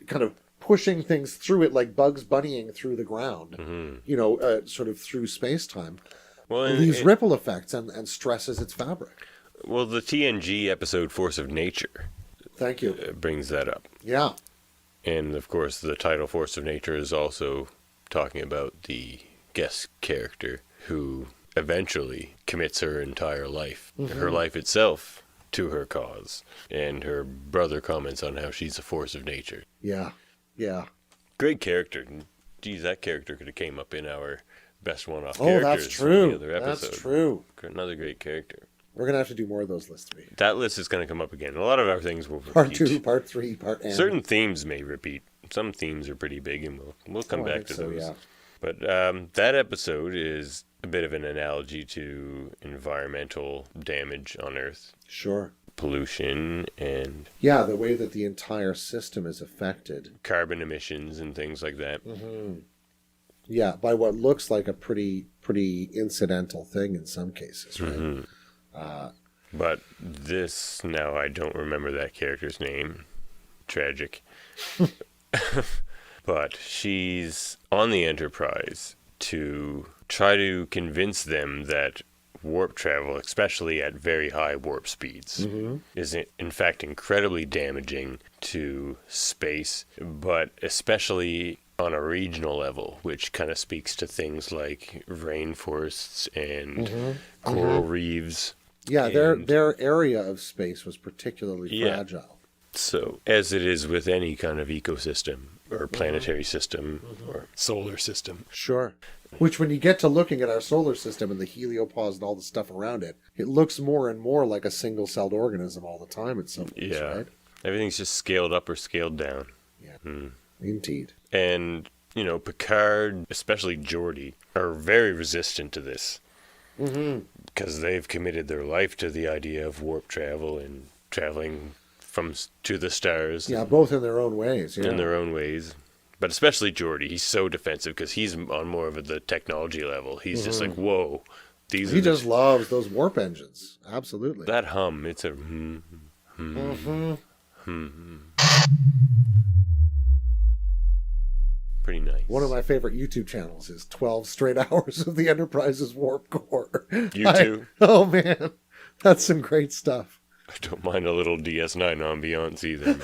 kind of pushing things through it, like bugs bunnying through the ground. Sort of through space-time. Well, leaves ripple effects and stresses its fabric. Well, the TNG episode "Force of Nature." Thank you. Brings that up. Yeah. And, of course, the title Force of Nature is also talking about the guest character who eventually commits her entire life, her life itself, to her cause. And her brother comments on how she's a force of nature. Yeah. Great character. Geez, that character could have came up in our best one-off characters. characters. Oh, that's true. The other episode. That's true. Another great character. We're going to have to do more of those lists. That list is going to come up again. A lot of our things will repeat. Part 2, Part 3, Part N. Certain themes may repeat. Some themes are pretty big, and we'll come back to those. Yeah. But that episode is a bit of an analogy to environmental damage on Earth. Sure. Pollution and... Yeah, the way that the entire system is affected. Carbon emissions and things like that. Yeah, by what looks like a pretty incidental thing in some cases, right? But this, now I don't remember that character's name. Tragic. But she's on the Enterprise to try to convince them that warp travel, especially at very high warp speeds, is in fact incredibly damaging to space, but especially on a regional level, which kind of speaks to things like rainforests and coral reefs. Yeah, their area of space was particularly fragile. So, as it is with any kind of ecosystem, or planetary system, or solar system. Sure. Which, when you get to looking at our solar system and the heliopause and all the stuff around it, it looks more and more like a single-celled organism all the time in some ways, right? Everything's just scaled up or scaled down. Yeah, indeed. And, Picard, especially Geordi, are very resistant to this. Because they've committed their life to the idea of warp travel and traveling to the stars. Yeah, both in their own ways. Yeah. In their own ways. But especially Geordi, he's so defensive because he's on more of the technology level. He's just like, whoa. He just loves those warp engines. Absolutely. That hum, it's a pretty nice. One of my favorite YouTube channels is 12 straight hours of the Enterprise's warp core. You too? Oh, man. That's some great stuff. I don't mind a little DS9 ambiance either,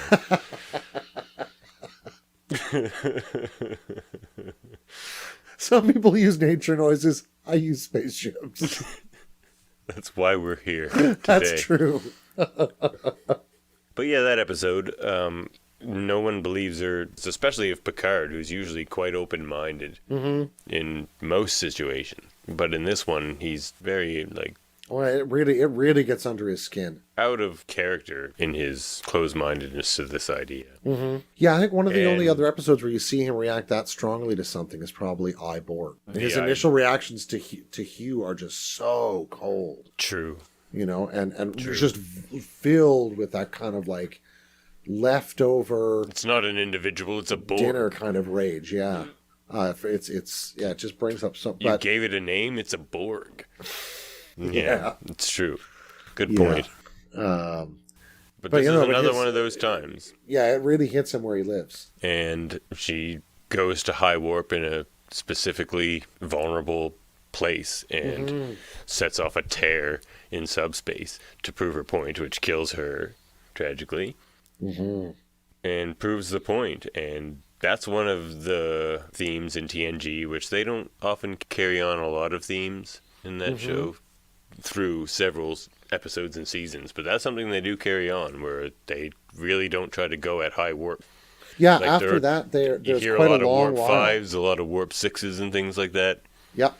man. Some people use nature noises. I use spaceships. That's why we're here today. That's true. But yeah, that episode, no one believes her, especially if Picard, who's usually quite open-minded in most situations. But in this one, he's very, like, Well, it really gets under his skin. out of character in his closed-mindedness to this idea. Yeah, I think one of the only And- other episodes where you see him react that strongly to something is probably I, Borg. His The initial reactions to Hugh are just so cold, True. you know, and just filled with that kind of like leftover It's not an individual, it's a Borg. dinner kind of rage. Yeah, it just brings up some. You But gave it a name, it's a Borg. Yeah. It's true. Good Yeah. point. But but this you is know, but another his- one of those times. yeah, it really hits him where he lives. And she goes to high warp in a specifically vulnerable place and sets off a tear in subspace to prove her point, which kills her tragically, and proves the point. And that's one of the themes in TNG, which they don't often carry on a lot of themes in that show through several episodes and seasons, but that's something they do carry on, where they really don't try to go at high warp. Yeah, Like after there- that, You there's hear a quite lot a of long warp while. fives, a lot of warp sixes and things like that. Yep.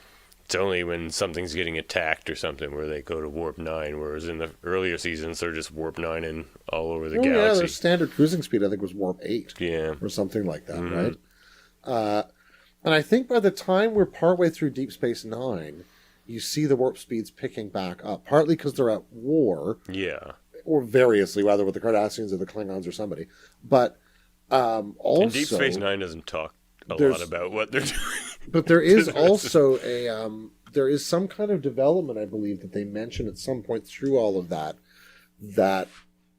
It's only when something's getting attacked or something where they go to warp 9, whereas in the earlier seasons they're just warp 9 and all over the Oh, yeah, galaxy. their standard cruising speed, I think, was warp 8. Yeah. Or something like that, right? And I think by the time we're partway through Deep Space Nine, you see the warp speeds picking back up, partly because they're at war, Yeah. or variously, whether with the Cardassians or the Klingons or somebody. But also, And Deep Space Nine doesn't talk a there's- lot about what they're doing. but there is also there is some kind of development, I believe, that they mention at some point through all of that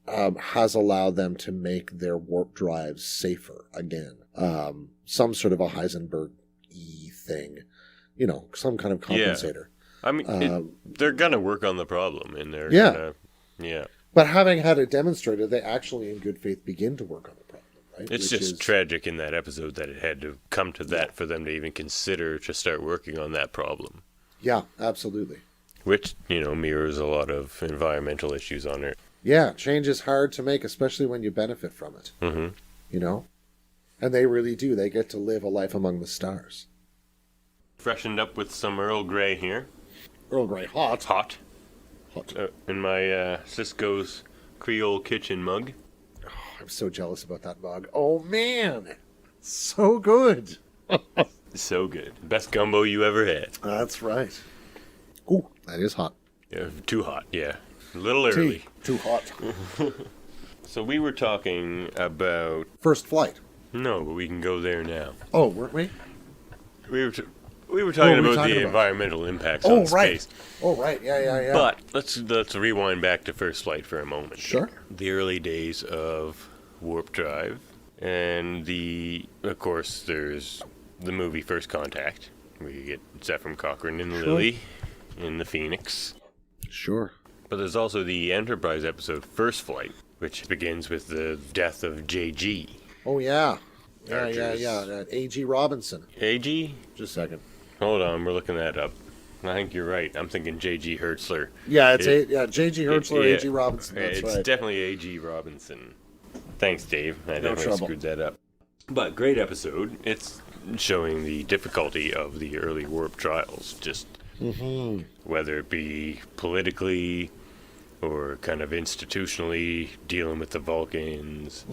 has allowed them to make their warp drives safer again. Some sort of a Heisenberg-y thing, you know, some kind of Yeah. compensator. I mean, they're going to work on the problem, and they're Yeah. going to... Yeah. But having had it demonstrated, they actually, in good faith, begin to work on the problem, right? It's Which just is- tragic in that episode that it had to come to that for them to even consider to start working on that problem. Yeah, absolutely. Which, mirrors a lot of environmental issues on it. Yeah, change is hard to make, especially when you benefit from it. Mm-hmm. You know? And they really do. They get to live a life among the stars. Freshened up with some Earl Grey here. Earl Grey hot. Hot. Hot. In my Cisco's Creole Kitchen mug. I'm so jealous about that mug. Oh, man. So good. So good. Best gumbo you ever had. That's right. Ooh, that is hot. Yeah, too hot, yeah. A little early. Tea. Too hot. So we were talking about... First flight. No, but we can go there now. Oh, weren't we? We were talking What were we about talking the about? environmental impacts Oh, on right. space. Oh, right. Yeah. But let's rewind back to First Flight for a moment. Sure. The early days of warp drive, and of course, there's the movie First Contact, where you get Zephram Cochrane and Lily in the Phoenix. Sure. But there's also the Enterprise episode First Flight, which begins with the death of JG. Oh, yeah. Archer's- A.G. Robinson. AG? Just a second. Hold on, we're looking that up. I think you're right. I'm thinking J.G. Hertzler. Yeah, J.G. Hertzler, Yeah. A.G. Robinson. That's It's right. definitely A.G. Robinson. Thanks, Dave. I definitely trouble. screwed that up. But great episode. It's showing the difficulty of the early warp trials. Just whether it be politically or kind of institutionally dealing with the Vulcans,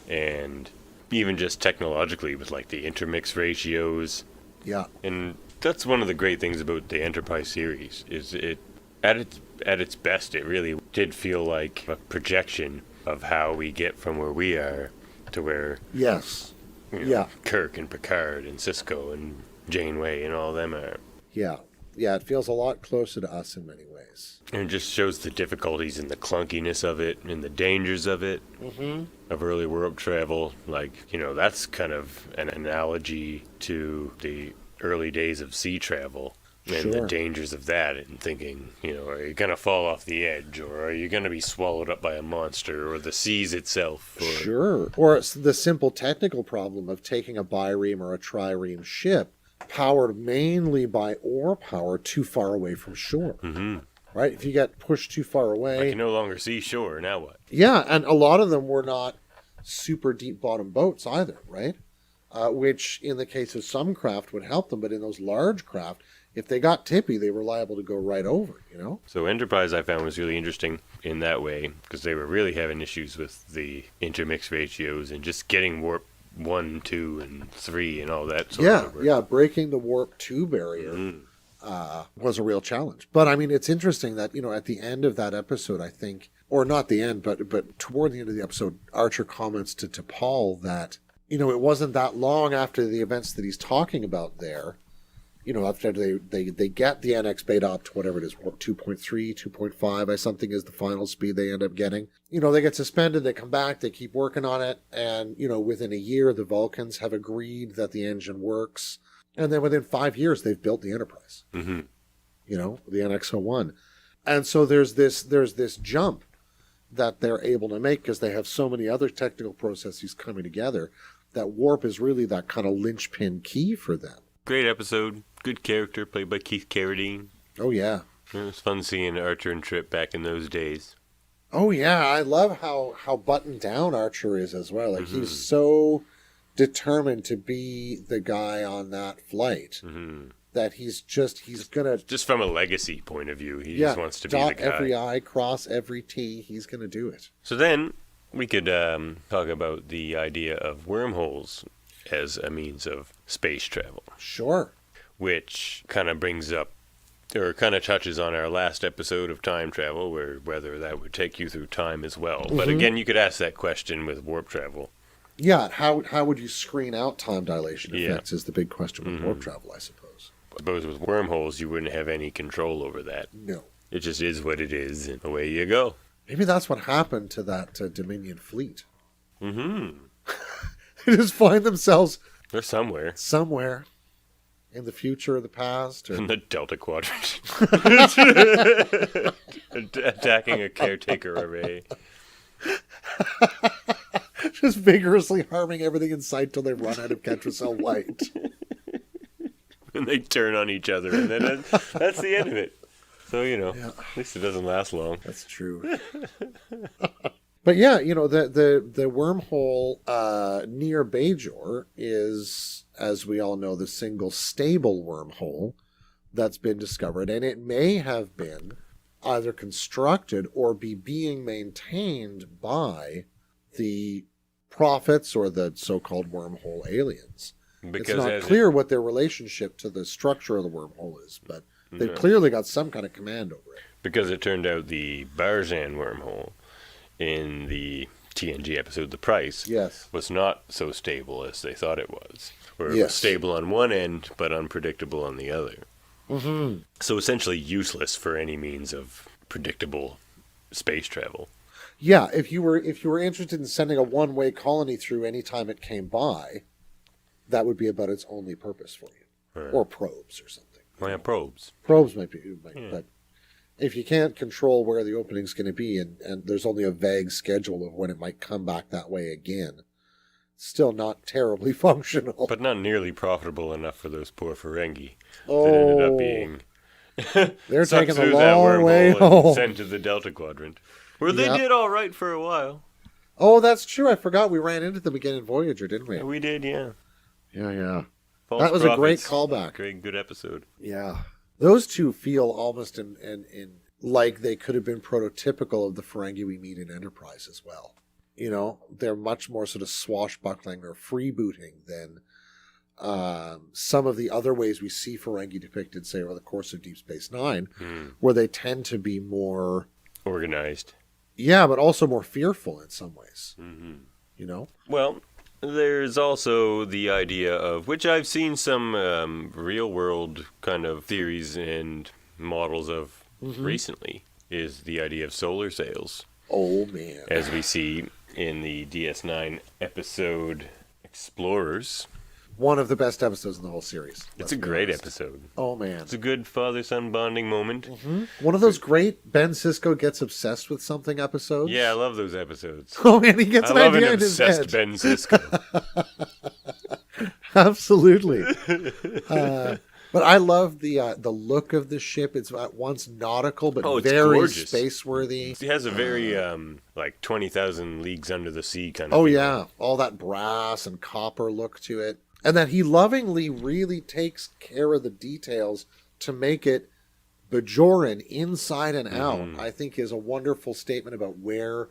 and even just technologically with like the intermix ratios. Yeah. And that's one of the great things about the Enterprise series is it at its best it really did feel like a projection of how we get from where we are to where Yes. you know, Kirk and Picard and Cisco and Janeway and all them are. Yeah. Yeah, it feels a lot closer to us in many ways. And it just shows the difficulties and the clunkiness of it and the dangers of it, of early warp travel. Like, that's kind of an analogy to the early days of sea travel and the Sure. dangers of that, and thinking, are you going to fall off the edge, or are you going to be swallowed up by a monster, or the seas itself? Or, Sure. Or it's the simple technical problem of taking a bireme or a trireme ship powered mainly by ore power too far away from shore. Right? If you get pushed too far I away. can no longer see shore, now what? Yeah, and a lot of them were not super deep bottom boats either, right? Which in the case of some craft would help them, but in those large craft, if they got tippy, they were liable to go right over, you know? So Enterprise I found was really interesting in that way, because they were really having issues with the intermix ratios and just getting warp 1, 2, and 3 and all that sort of work. Yeah, breaking the warp 2 barrier was a real challenge. But I mean, it's interesting that, you know, at the end of that episode, I think, or not the end, but toward the end of the episode, Archer comments to T'Pol that, you know, it wasn't that long after the events that he's talking about there, you know, after they get the NX beta up to whatever it is, warp 2.3, 2.5, I something is the final speed they end up getting. You know, they get suspended, they come back, they keep working on it, and, you know, within a year, the Vulcans have agreed that the engine works, and then within 5 years, they've built the Enterprise. Mm-hmm. You know, the NX-01. And so there's this jump that they're able to make because they have so many other technical processes coming together that warp is really that kind of linchpin key for them. Great episode. Good character, played by Keith Carradine. Oh, yeah. It was fun seeing Archer and Trip back in those days. Oh, yeah. I love how buttoned down Archer is as well. Like, he's so determined to be the guy on that flight that he's going to... Just from a legacy point of view, he just wants to be the guy. Dot every I, cross every T. He's going to do it. So then we could talk about the idea of wormholes as a means of space travel. Sure. Which kind of brings up, or kind of touches on our last episode of time travel, whether that would take you through time as well. But again, you could ask that question with warp travel. Yeah, how would you screen out time dilation effects is the big question with warp travel, I suppose. I suppose with wormholes, you wouldn't have any control over that. No. It just is what it is, and away you go. Maybe that's what happened to that Dominion fleet. Mm-hmm. They just find themselves... They're somewhere. Somewhere. In the future or the past. Or... In the Delta Quadrant. Attacking a caretaker array. Just vigorously harming everything in sight till they run out of Ketracel light. And they turn on each other, and then that's the end of it. So, you know, at least it doesn't last long. That's true. But yeah, you know, the wormhole near Bajor is, as we all know, the single stable wormhole that's been discovered. And it may have been either constructed or be being maintained by the prophets or the so-called wormhole aliens. Because it's not clear what their relationship to the structure of the wormhole is, but they've clearly got some kind of command over it. Because it turned out the Barzan wormhole in the TNG episode The Price was not so stable as they thought it was. Where it was stable on one end, but unpredictable on the other. Mm-hmm. So essentially useless for any means of predictable space travel. Yeah, if you were interested in sending a one-way colony through any time it came by, that would be about its only purpose for you. Right. Or probes or something. Well, yeah, probes. Probes might be, but if you can't control where the opening's going to be and there's only a vague schedule of when it might come back that way again, still not terribly functional. But not nearly profitable enough for those poor Ferengi that ended up being they're taking a that long way home. And sent to the Delta Quadrant, where they did all right for a while. Oh, that's true. I forgot we ran into them again in Voyager, didn't we? We did, yeah. Yeah. False that was Prophets. A great callback. Great, good episode. Yeah. Those two feel almost in like they could have been prototypical of the Ferengi we meet in Enterprise as well. You know, they're much more sort of swashbuckling or freebooting than some of the other ways we see Ferengi depicted, say, over the course of Deep Space Nine, where they tend to be more... organized. Yeah, but also more fearful in some ways. Mm-hmm. You know? Well, there's also the idea of, which I've seen some real-world kind of theories and models of recently, is the idea of solar sails. Oh, man. As we see in the DS9 episode Explorers. One of the best episodes in the whole series. It's a great episode. Oh, man. It's a good father-son bonding moment. Mm-hmm. One of those great Ben Sisko gets obsessed with something episodes. Yeah, I love those episodes. Oh, man, he gets an idea in his head. I love an obsessed Ben Sisko. Absolutely. But I love the look of the ship. It's at once nautical, but it's very gorgeous. space-worthy. It has a very, like 20,000 Leagues Under the Sea kind of Oh, feel. yeah. All that brass and copper look to it. And that he lovingly really takes care of the details to make it Bajoran inside and out, I think is a wonderful statement about where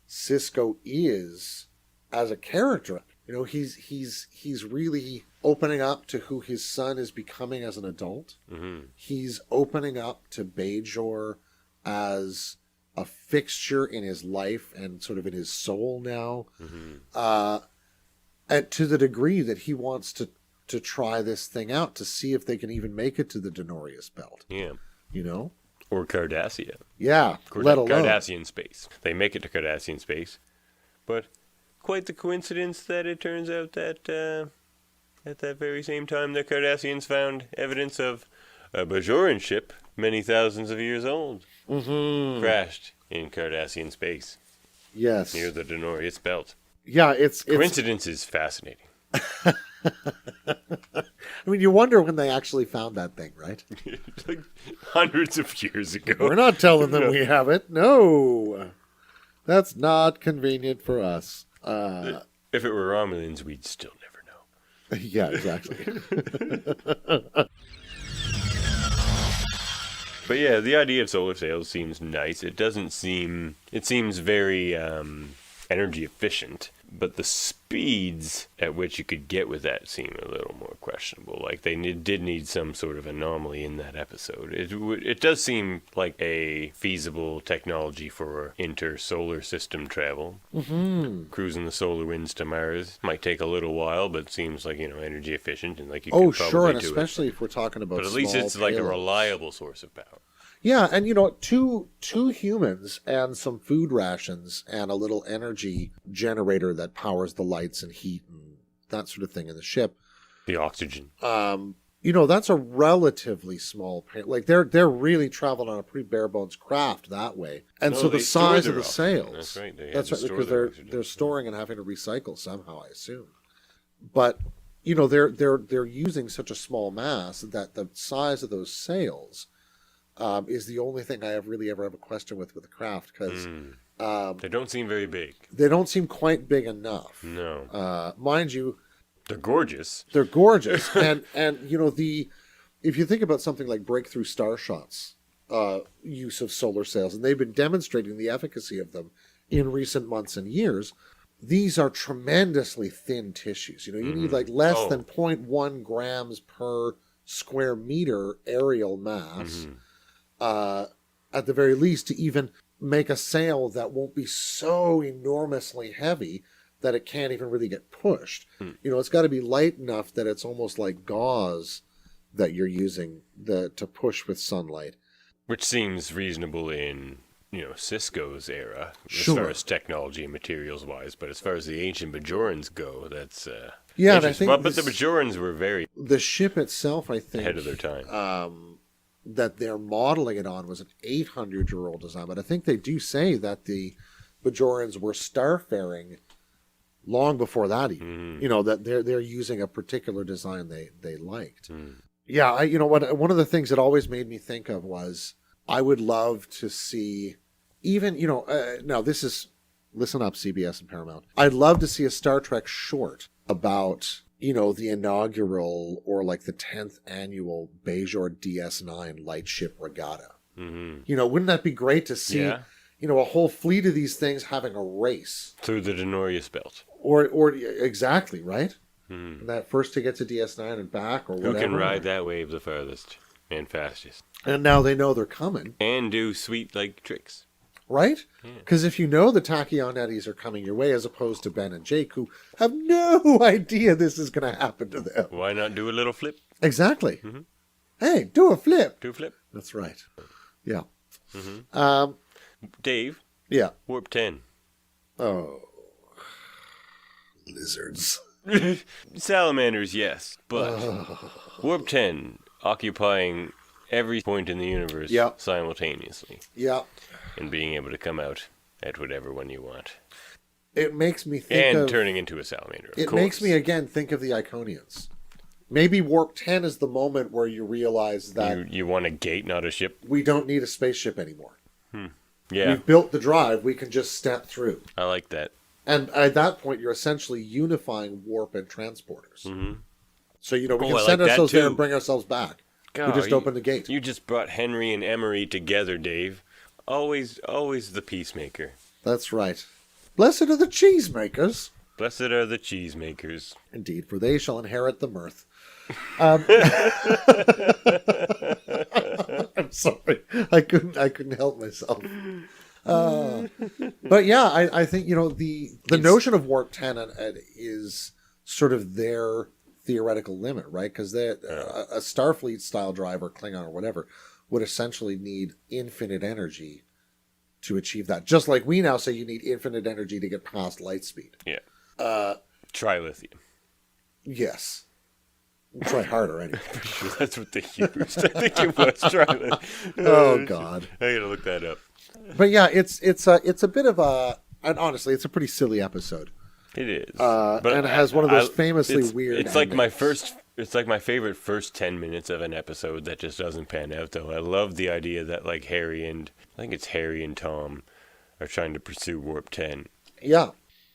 Sisko is as a character. You know, he's really opening up to who his son is becoming as an adult. He's opening up to Bajor as a fixture in his life and sort of in his soul now. And to the degree that he wants to try this thing out to see if they can even make it to the Denorius Belt. Yeah. You know? Or Cardassia. Yeah, let alone. Cardassian space. They make it to Cardassian space. But quite the coincidence that it turns out that at that very same time the Cardassians found evidence of a Bajoran ship many thousands of years old. Crashed in Cardassian space. Yes. Near the Denorius Belt. Yeah, it's Coincidence is fascinating. I mean, you wonder when they actually found that thing, right? Like hundreds of years ago. We're not telling them we have it. No. That's not convenient for us. If it were Romulans, we'd still never know. Yeah, exactly. But yeah, the idea of solar sails seems nice. It seems very energy efficient, but the speeds at which you could get with that seem a little more questionable. Like they did need some sort of anomaly in that episode. It does seem like a feasible technology for inter-solar system travel. Cruising the solar winds to Mars might take a little while, but seems like, energy efficient and like you could probably sure, and do especially it. if we're talking about But at least it's like a reliable source of power. Yeah, and two humans and some food rations and a little energy generator that powers the lights and heat and that sort of thing in the ship. The oxygen. That's a relatively small like they're really traveling on a pretty bare bones craft that way. And so the size of the sails. That's right. That's right, because they're storing and having to recycle somehow, I assume. But they're using such a small mass that the size of those sails is the only thing I really ever have a question with the craft, because they don't seem very big. They don't seem quite big enough. No. Mind you, they're gorgeous. They're gorgeous, and if you think about something like Breakthrough Starshot's use of solar sails, and they've been demonstrating the efficacy of them in recent months and years. These are tremendously thin tissues. You need like less than 0.1 grams per square meter aerial mass. At the very least, to even make a sail that won't be so enormously heavy that it can't even really get pushed. It's got to be light enough that it's almost like gauze that you're using to push with sunlight. Which seems reasonable in, Sisko's era, Sure. as far as technology and materials-wise. But as far as the ancient Bajorans go, that's yeah, and I think but the Bajorans were very the ship itself, I think, ahead of their time. That they're modeling it on was an 800-year-old design, but I think they do say that the Bajorans were starfaring long before that even. That they're using a particular design they liked. Yeah, one of the things that always made me think of was I would love to see even, now this is, listen up, CBS and Paramount. I'd love to see a Star Trek short about the inaugural or like the 10th annual Bajor DS9 lightship regatta. Wouldn't that be great to see, a whole fleet of these things having a race through the Denorius Belt. Or exactly, right? That first to get to DS9 and back or whatever. Who can ride that wave the farthest and fastest? And now they know they're coming. And do sweet, tricks. Right? Because if you know the Tachyon Eddies are coming your way, as opposed to Ben and Jake, who have no idea this is going to happen to them. Why not do a little flip? Exactly. Hey, do a flip. Do a flip. That's right. Yeah. Dave? Yeah. Warp 10. Oh. Lizards. Salamanders, yes. But Warp 10 occupying every point in the universe simultaneously. Yeah. And being able to come out at whatever one you want. It makes me think and turning into a salamander, of course. It makes me, again, think of the Iconians. Maybe Warp 10 is the moment where you realize that You want a gate, not a ship? we don't need a spaceship anymore. Yeah, We've built the drive. We can just step through. I like that. And at that point, you're essentially unifying warp and transporters. Mm-hmm. So, we I can like send that ourselves there too. and bring ourselves back. God, we just open the gate. You just brought Henry and Emery together, Dave. Always the peacemaker. That's right. Blessed are the cheesemakers. Blessed are the cheesemakers. Indeed, for they shall inherit the mirth. I'm sorry, I couldn't help myself. But yeah, I think the notion of Warp 10 is sort of their theoretical limit, right? Because a Starfleet style drive or Klingon or whatever would essentially need infinite energy to achieve that. Just like we now say you need infinite energy to get past light speed. Yeah. Trilithium. Yes. Try harder anyway. That's what they used. I think it was trilithium. Oh God. I gotta look that up. But yeah, it's a bit of and honestly, it's a pretty silly episode. It is. And it has one of those famously weird It's like endings. It's like my favorite first 10 minutes of an episode that just doesn't pan out, though. I love the idea that, like, Harry and Tom are trying to pursue Warp 10. Yeah.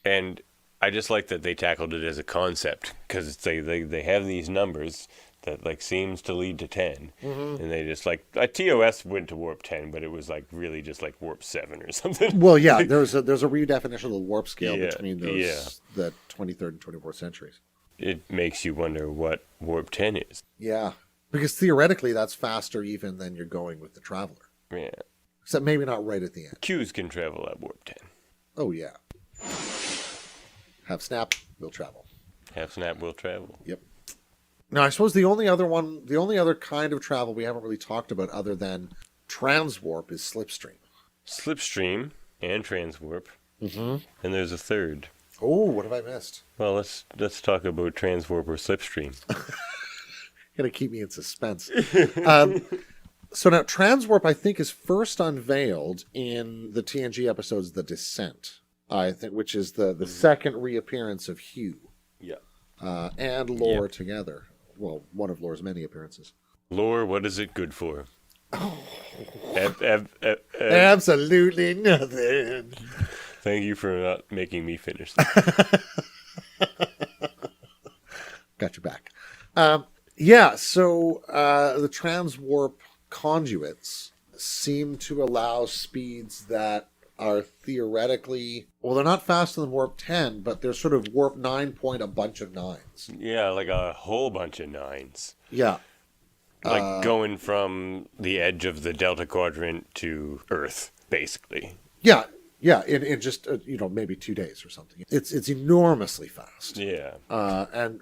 And I just like that they tackled it as a concept, because they have these numbers that, like, seems to lead to 10. Mm-hmm. And they just, like, a TOS went to Warp 10, but it was, like, really just, like, Warp 7 or something. Well, yeah, there's a redefinition of the warp scale between those the 23rd and 24th centuries. It makes you wonder what Warp 10 is. Yeah. Because theoretically, that's faster even than you're going with the Traveler. Yeah. Except maybe not right at the end. Qs can travel at Warp 10. Oh, yeah. Have snap, we'll travel. Have snap, will travel. Yep. Now, I suppose the only other kind of travel we haven't really talked about other than transwarp is slipstream. Slipstream and transwarp. Mm-hmm. And there's a third. Oh, what have I missed? Well, let's talk about transwarp or slipstream. Gonna keep me in suspense. So now, transwarp, I think, is first unveiled in the TNG episodes The Descent, I think, which is the second reappearance of Hugh. Yeah. And Lore together. Well, one of Lore's many appearances. Lore, what is it good for? Absolutely nothing. Thank you for not making me finish. Got your back. Yeah, so the transwarp conduits seem to allow speeds that are theoretically, well, they're not faster than warp 10, but they're sort of warp 9 point a bunch of nines. Yeah, like a whole bunch of nines. Yeah. Like going from the edge of the Delta Quadrant to Earth, basically. Yeah, in just, maybe 2 days or something. It's enormously fast. Yeah. And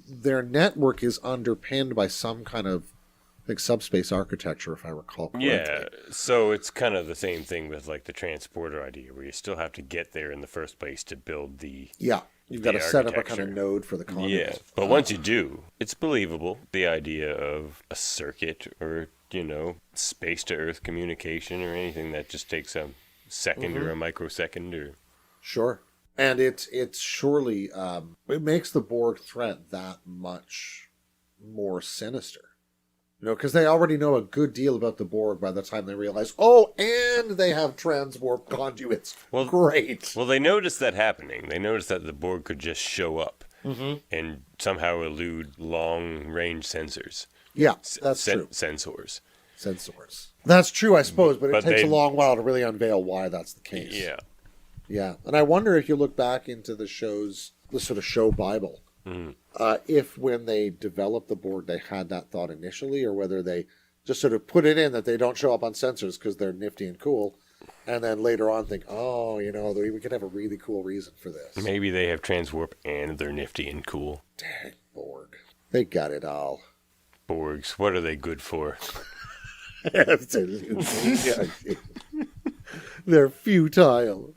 their network is underpinned by some kind of, I think, subspace architecture, if I recall correctly. Yeah, so it's kind of the same thing with, like, the transporter idea, where you still have to get there in the first place to build the Yeah, you've got to set up a kind of node for the conduit. Yeah, but once you do, it's believable. The idea of a circuit or, space-to-Earth communication or anything that just takes a second or a microsecond or... Sure. And it's surely, it makes the Borg threat that much more sinister. Because they already know a good deal about the Borg by the time they realize, and they have transwarp conduits. Well, great. Well, they noticed that happening. They noticed that the Borg could just show up and somehow elude long-range sensors. Yeah, that's true. Sensors. That's true, I suppose, but it takes a long while to really unveil why that's the case. Yeah. Yeah, and I wonder if you look back into the sort of show Bible, if when they developed the Borg, they had that thought initially, or whether they just sort of put it in that they don't show up on sensors because they're nifty and cool, and then later on think, we could have a really cool reason for this. Maybe they have transwarp and they're nifty and cool. Dang, Borg. They got it all. Borgs, what are they good for? Absolutely. They're futile.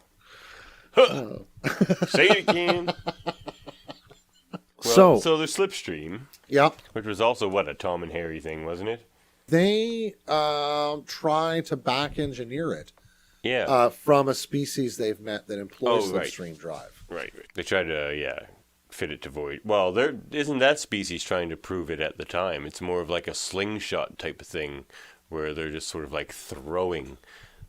Say it again. Well, so the slipstream, which was also a Tom and Harry thing, wasn't it? They try to back engineer it. Yeah. From a species they've met that employs slipstream drive. Right. They try to fit it to void. Well, there isn't that species trying to prove it at the time. It's more of like a slingshot type of thing where they're just sort of like throwing.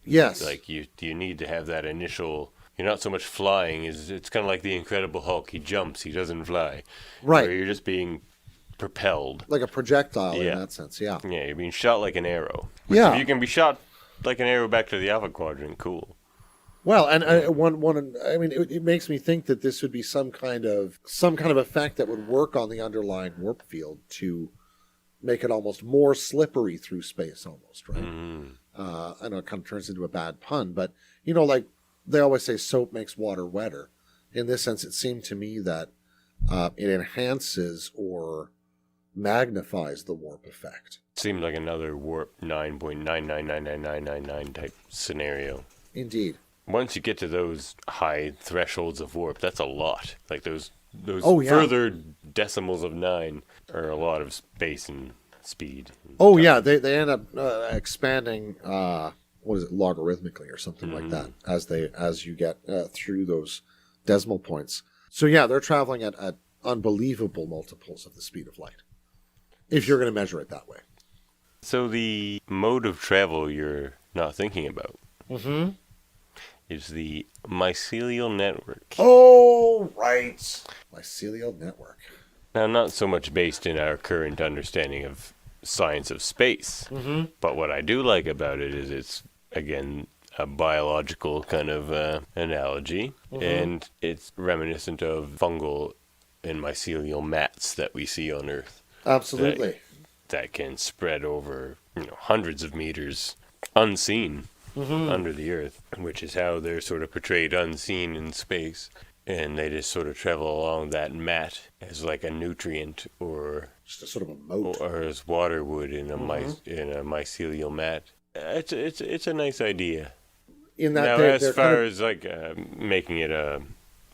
Yes. Like you need to have that initial. You're not so much flying. It's kind of like the Incredible Hulk. He jumps, he doesn't fly. Right. Where you're just being propelled. Like a projectile Yeah. in that sense, yeah. Yeah, you're being shot like an arrow. Which Yeah. If you can be shot like an arrow back to the Alpha Quadrant, cool. Well, and it makes me think that this would be some kind of effect that would work on the underlying warp field to make it almost more slippery through space, almost, right? I know it kind of turns into a bad pun, but like they always say, soap makes water wetter. In this sense, it seemed to me that it enhances or magnifies the warp effect. Seemed like another warp 9.9999999 type scenario. Indeed. Once you get to those high thresholds of warp, that's a lot. Like those Oh, yeah. further decimals of 9 are a lot of space and speed. Oh, yeah, they end up expanding, logarithmically or something like that as you get through those decimal points. So, yeah, they're traveling at unbelievable multiples of the speed of light, if you're going to measure it that way. So the mode of travel you're not thinking about is the mycelial network. Oh, right. Mycelial network. Now, not so much based in our current understanding of science of space, but what I do like about it is it's, again, a biological kind of analogy, and it's reminiscent of fungal and mycelial mats that we see on Earth. Absolutely. That can spread over hundreds of meters unseen under the Earth, which is how they're sort of portrayed unseen in space. And they just sort of travel along that mat as like a nutrient or Just a sort of a moat. or as water would in a mycelial mat. It's a nice idea. In that Now, they're as kind far of- as like making it a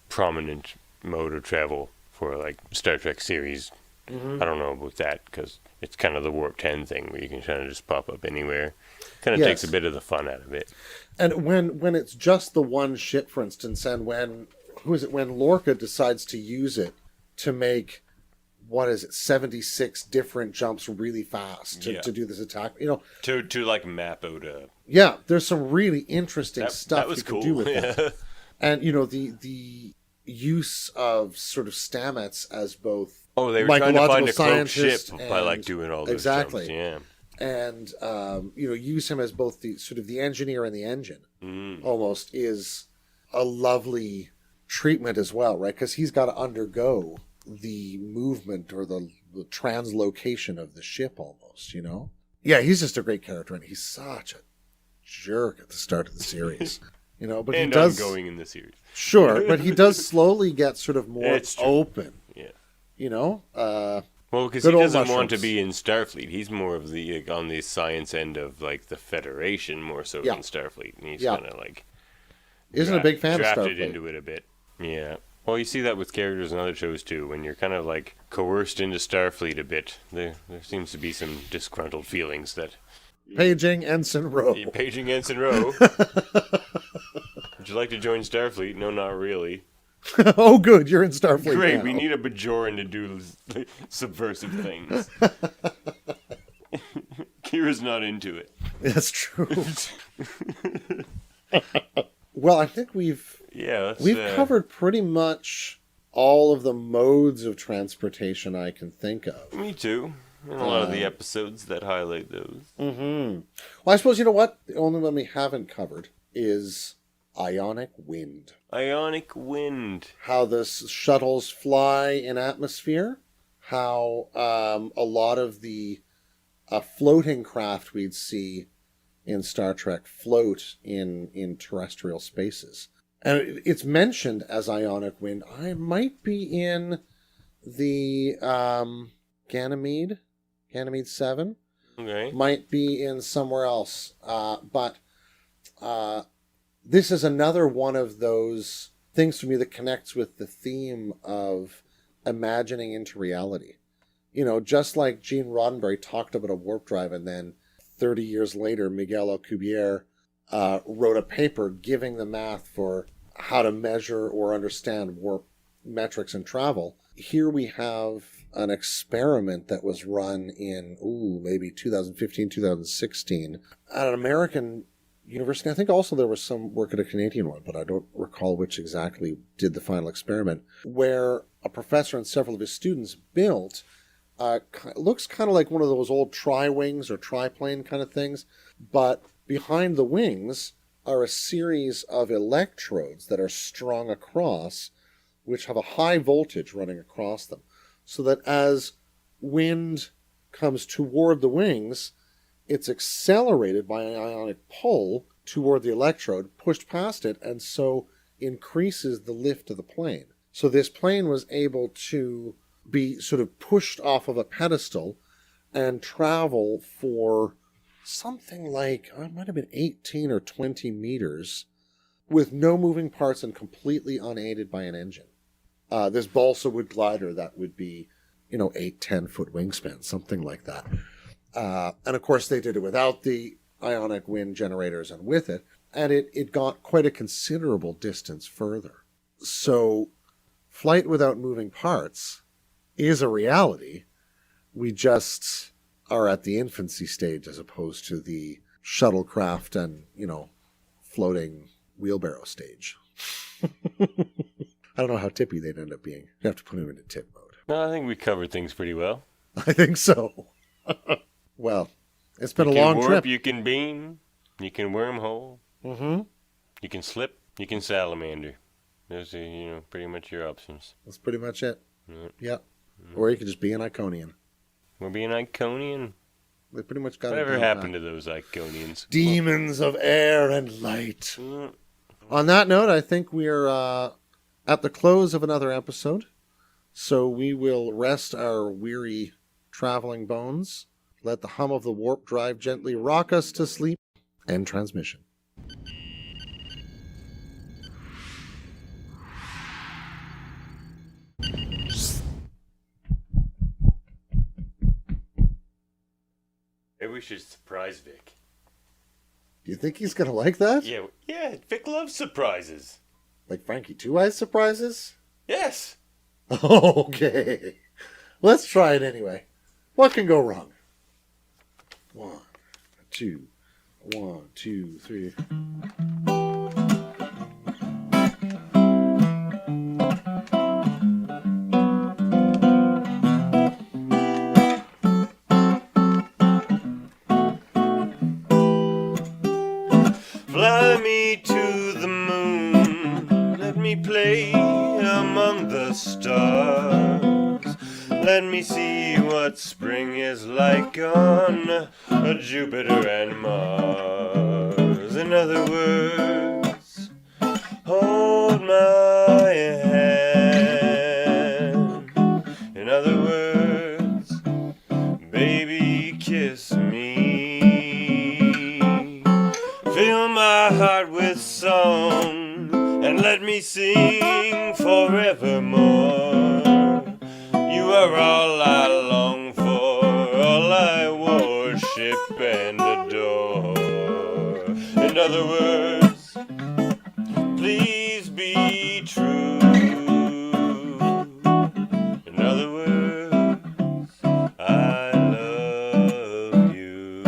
prominent mode of travel for like Star Trek series, I don't know about that because it's kind of the Warp 10 thing where you can kind of just pop up anywhere. Kind of Yes. takes a bit of the fun out of it. And when it's just the one ship, for instance, and when Lorca decides to use it to make 76 different jumps really fast to do this attack, To like map out a yeah, there's some really interesting stuff that was you can cool. do with Yeah. that. And the use of sort of Stamets as both Oh, they were trying to find a cloaked ship scientist by like and- doing all those exactly. jumps. and use him as both the sort of the engineer and the engine almost is a lovely treatment as well, right? Because he's got to undergo the movement or the translocation of the ship almost, Yeah, he's just a great character, and he's such a jerk at the start of the series, but And he does ongoing in the series. Sure, but he does slowly get sort of more It's true. open, Yeah. Well, because Good he old doesn't want to mushrooms. be in Starfleet. He's more of the on the science end of like the Federation more so Yeah. than Starfleet. And he's Yeah. kind of like isn't a big fan of drafted Starfleet. into it a bit. Yeah. Well, you see that with characters in other shows too. When you're kind of like coerced into Starfleet a bit, there seems to be some disgruntled feelings that Paging Ensign Rowe. paging Ensign Rowe. Would you like to join Starfleet? No, not really. Oh, good, you're in Starfleet Great, now. we need a Bajoran to do subversive things. Kira's not into it. That's true. Well, I think we've covered pretty much all of the modes of transportation I can think of. Me too. And a lot of the episodes that highlight those. Well, I suppose, you know what? The only one we haven't covered is ionic wind. Ionic wind. How the shuttles fly in atmosphere. How a lot of the floating craft we'd see in Star Trek float in terrestrial spaces. And it's mentioned as ionic wind. I might be in the Ganymede 7. Okay. Might be in somewhere else. But this is another one of those things for me that connects with the theme of imagining into reality. Just like Gene Roddenberry talked about a warp drive, and then 30 years later, Miguel Alcubierre wrote a paper giving the math for how to measure or understand warp metrics and travel. Here we have an experiment that was run in, maybe 2015, 2016 at an American university. I think also there was some work at a Canadian one, but I don't recall which exactly did the final experiment, where a professor and several of his students built looks kind of like one of those old tri-wings or triplane kind of things, but behind the wings are a series of electrodes that are strung across, which have a high voltage running across them, so that as wind comes toward the wings, it's accelerated by an ionic pull toward the electrode, pushed past it, and so increases the lift of the plane. So this plane was able to be sort of pushed off of a pedestal and travel for something like, it might have been 18 or 20 meters with no moving parts and completely unaided by an engine. This balsa wood glider that would be, 8-10 foot wingspan, something like that. And of course they did it without the ionic wind generators and with it, and it got quite a considerable distance further. So flight without moving parts is a reality. We just are at the infancy stage as opposed to the shuttlecraft and, floating wheelbarrow stage. I don't know how tippy they'd end up being. You have to put them into tip mode. No, I think we covered things pretty well. I think so. Well, it's been a long trip. You can beam, you can wormhole, Mm-hmm. you can slip, you can salamander. Those are, pretty much your options. That's pretty much it. Yep. Yep. Or you could just be an Iconian. We're being Iconian. They pretty much got Whatever it. happened to those Iconians? Demons of air and light. Mm. On that note, I think we're at the close of another episode. So we will rest our weary traveling bones, let the hum of the warp drive gently rock us to sleep, end transmission. Maybe we should surprise Vic. Do you think he's going to like that? Yeah, Vic loves surprises. Like Frankie Two Eyes surprises? Yes. Okay. Let's try it anyway. What can go wrong? 1, 2, 1, 2, 3. Fly me to the moon, let me play among the stars. Let me see what spring is like on Jupiter and Mars. In other words, hold my hand. In other words, baby, kiss me. Fill my heart with song and let me sing forevermore. You are all I long for, all I worship and adore. In other words, please be true. In other words, I love you.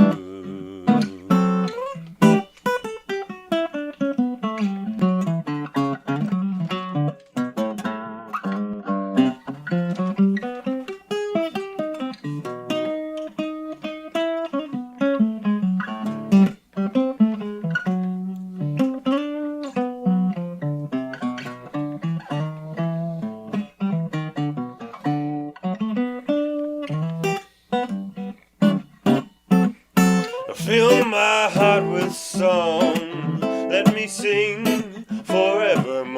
Fill my heart with song, let me sing forevermore.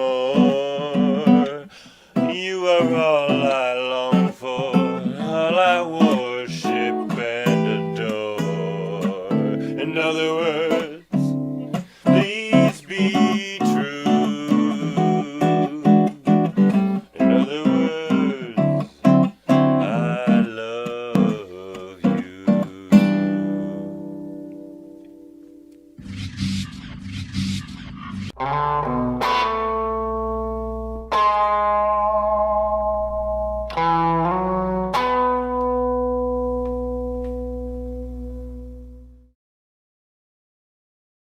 You are all I long for, all I worship and adore. In other words, please be true. In other words, I love you.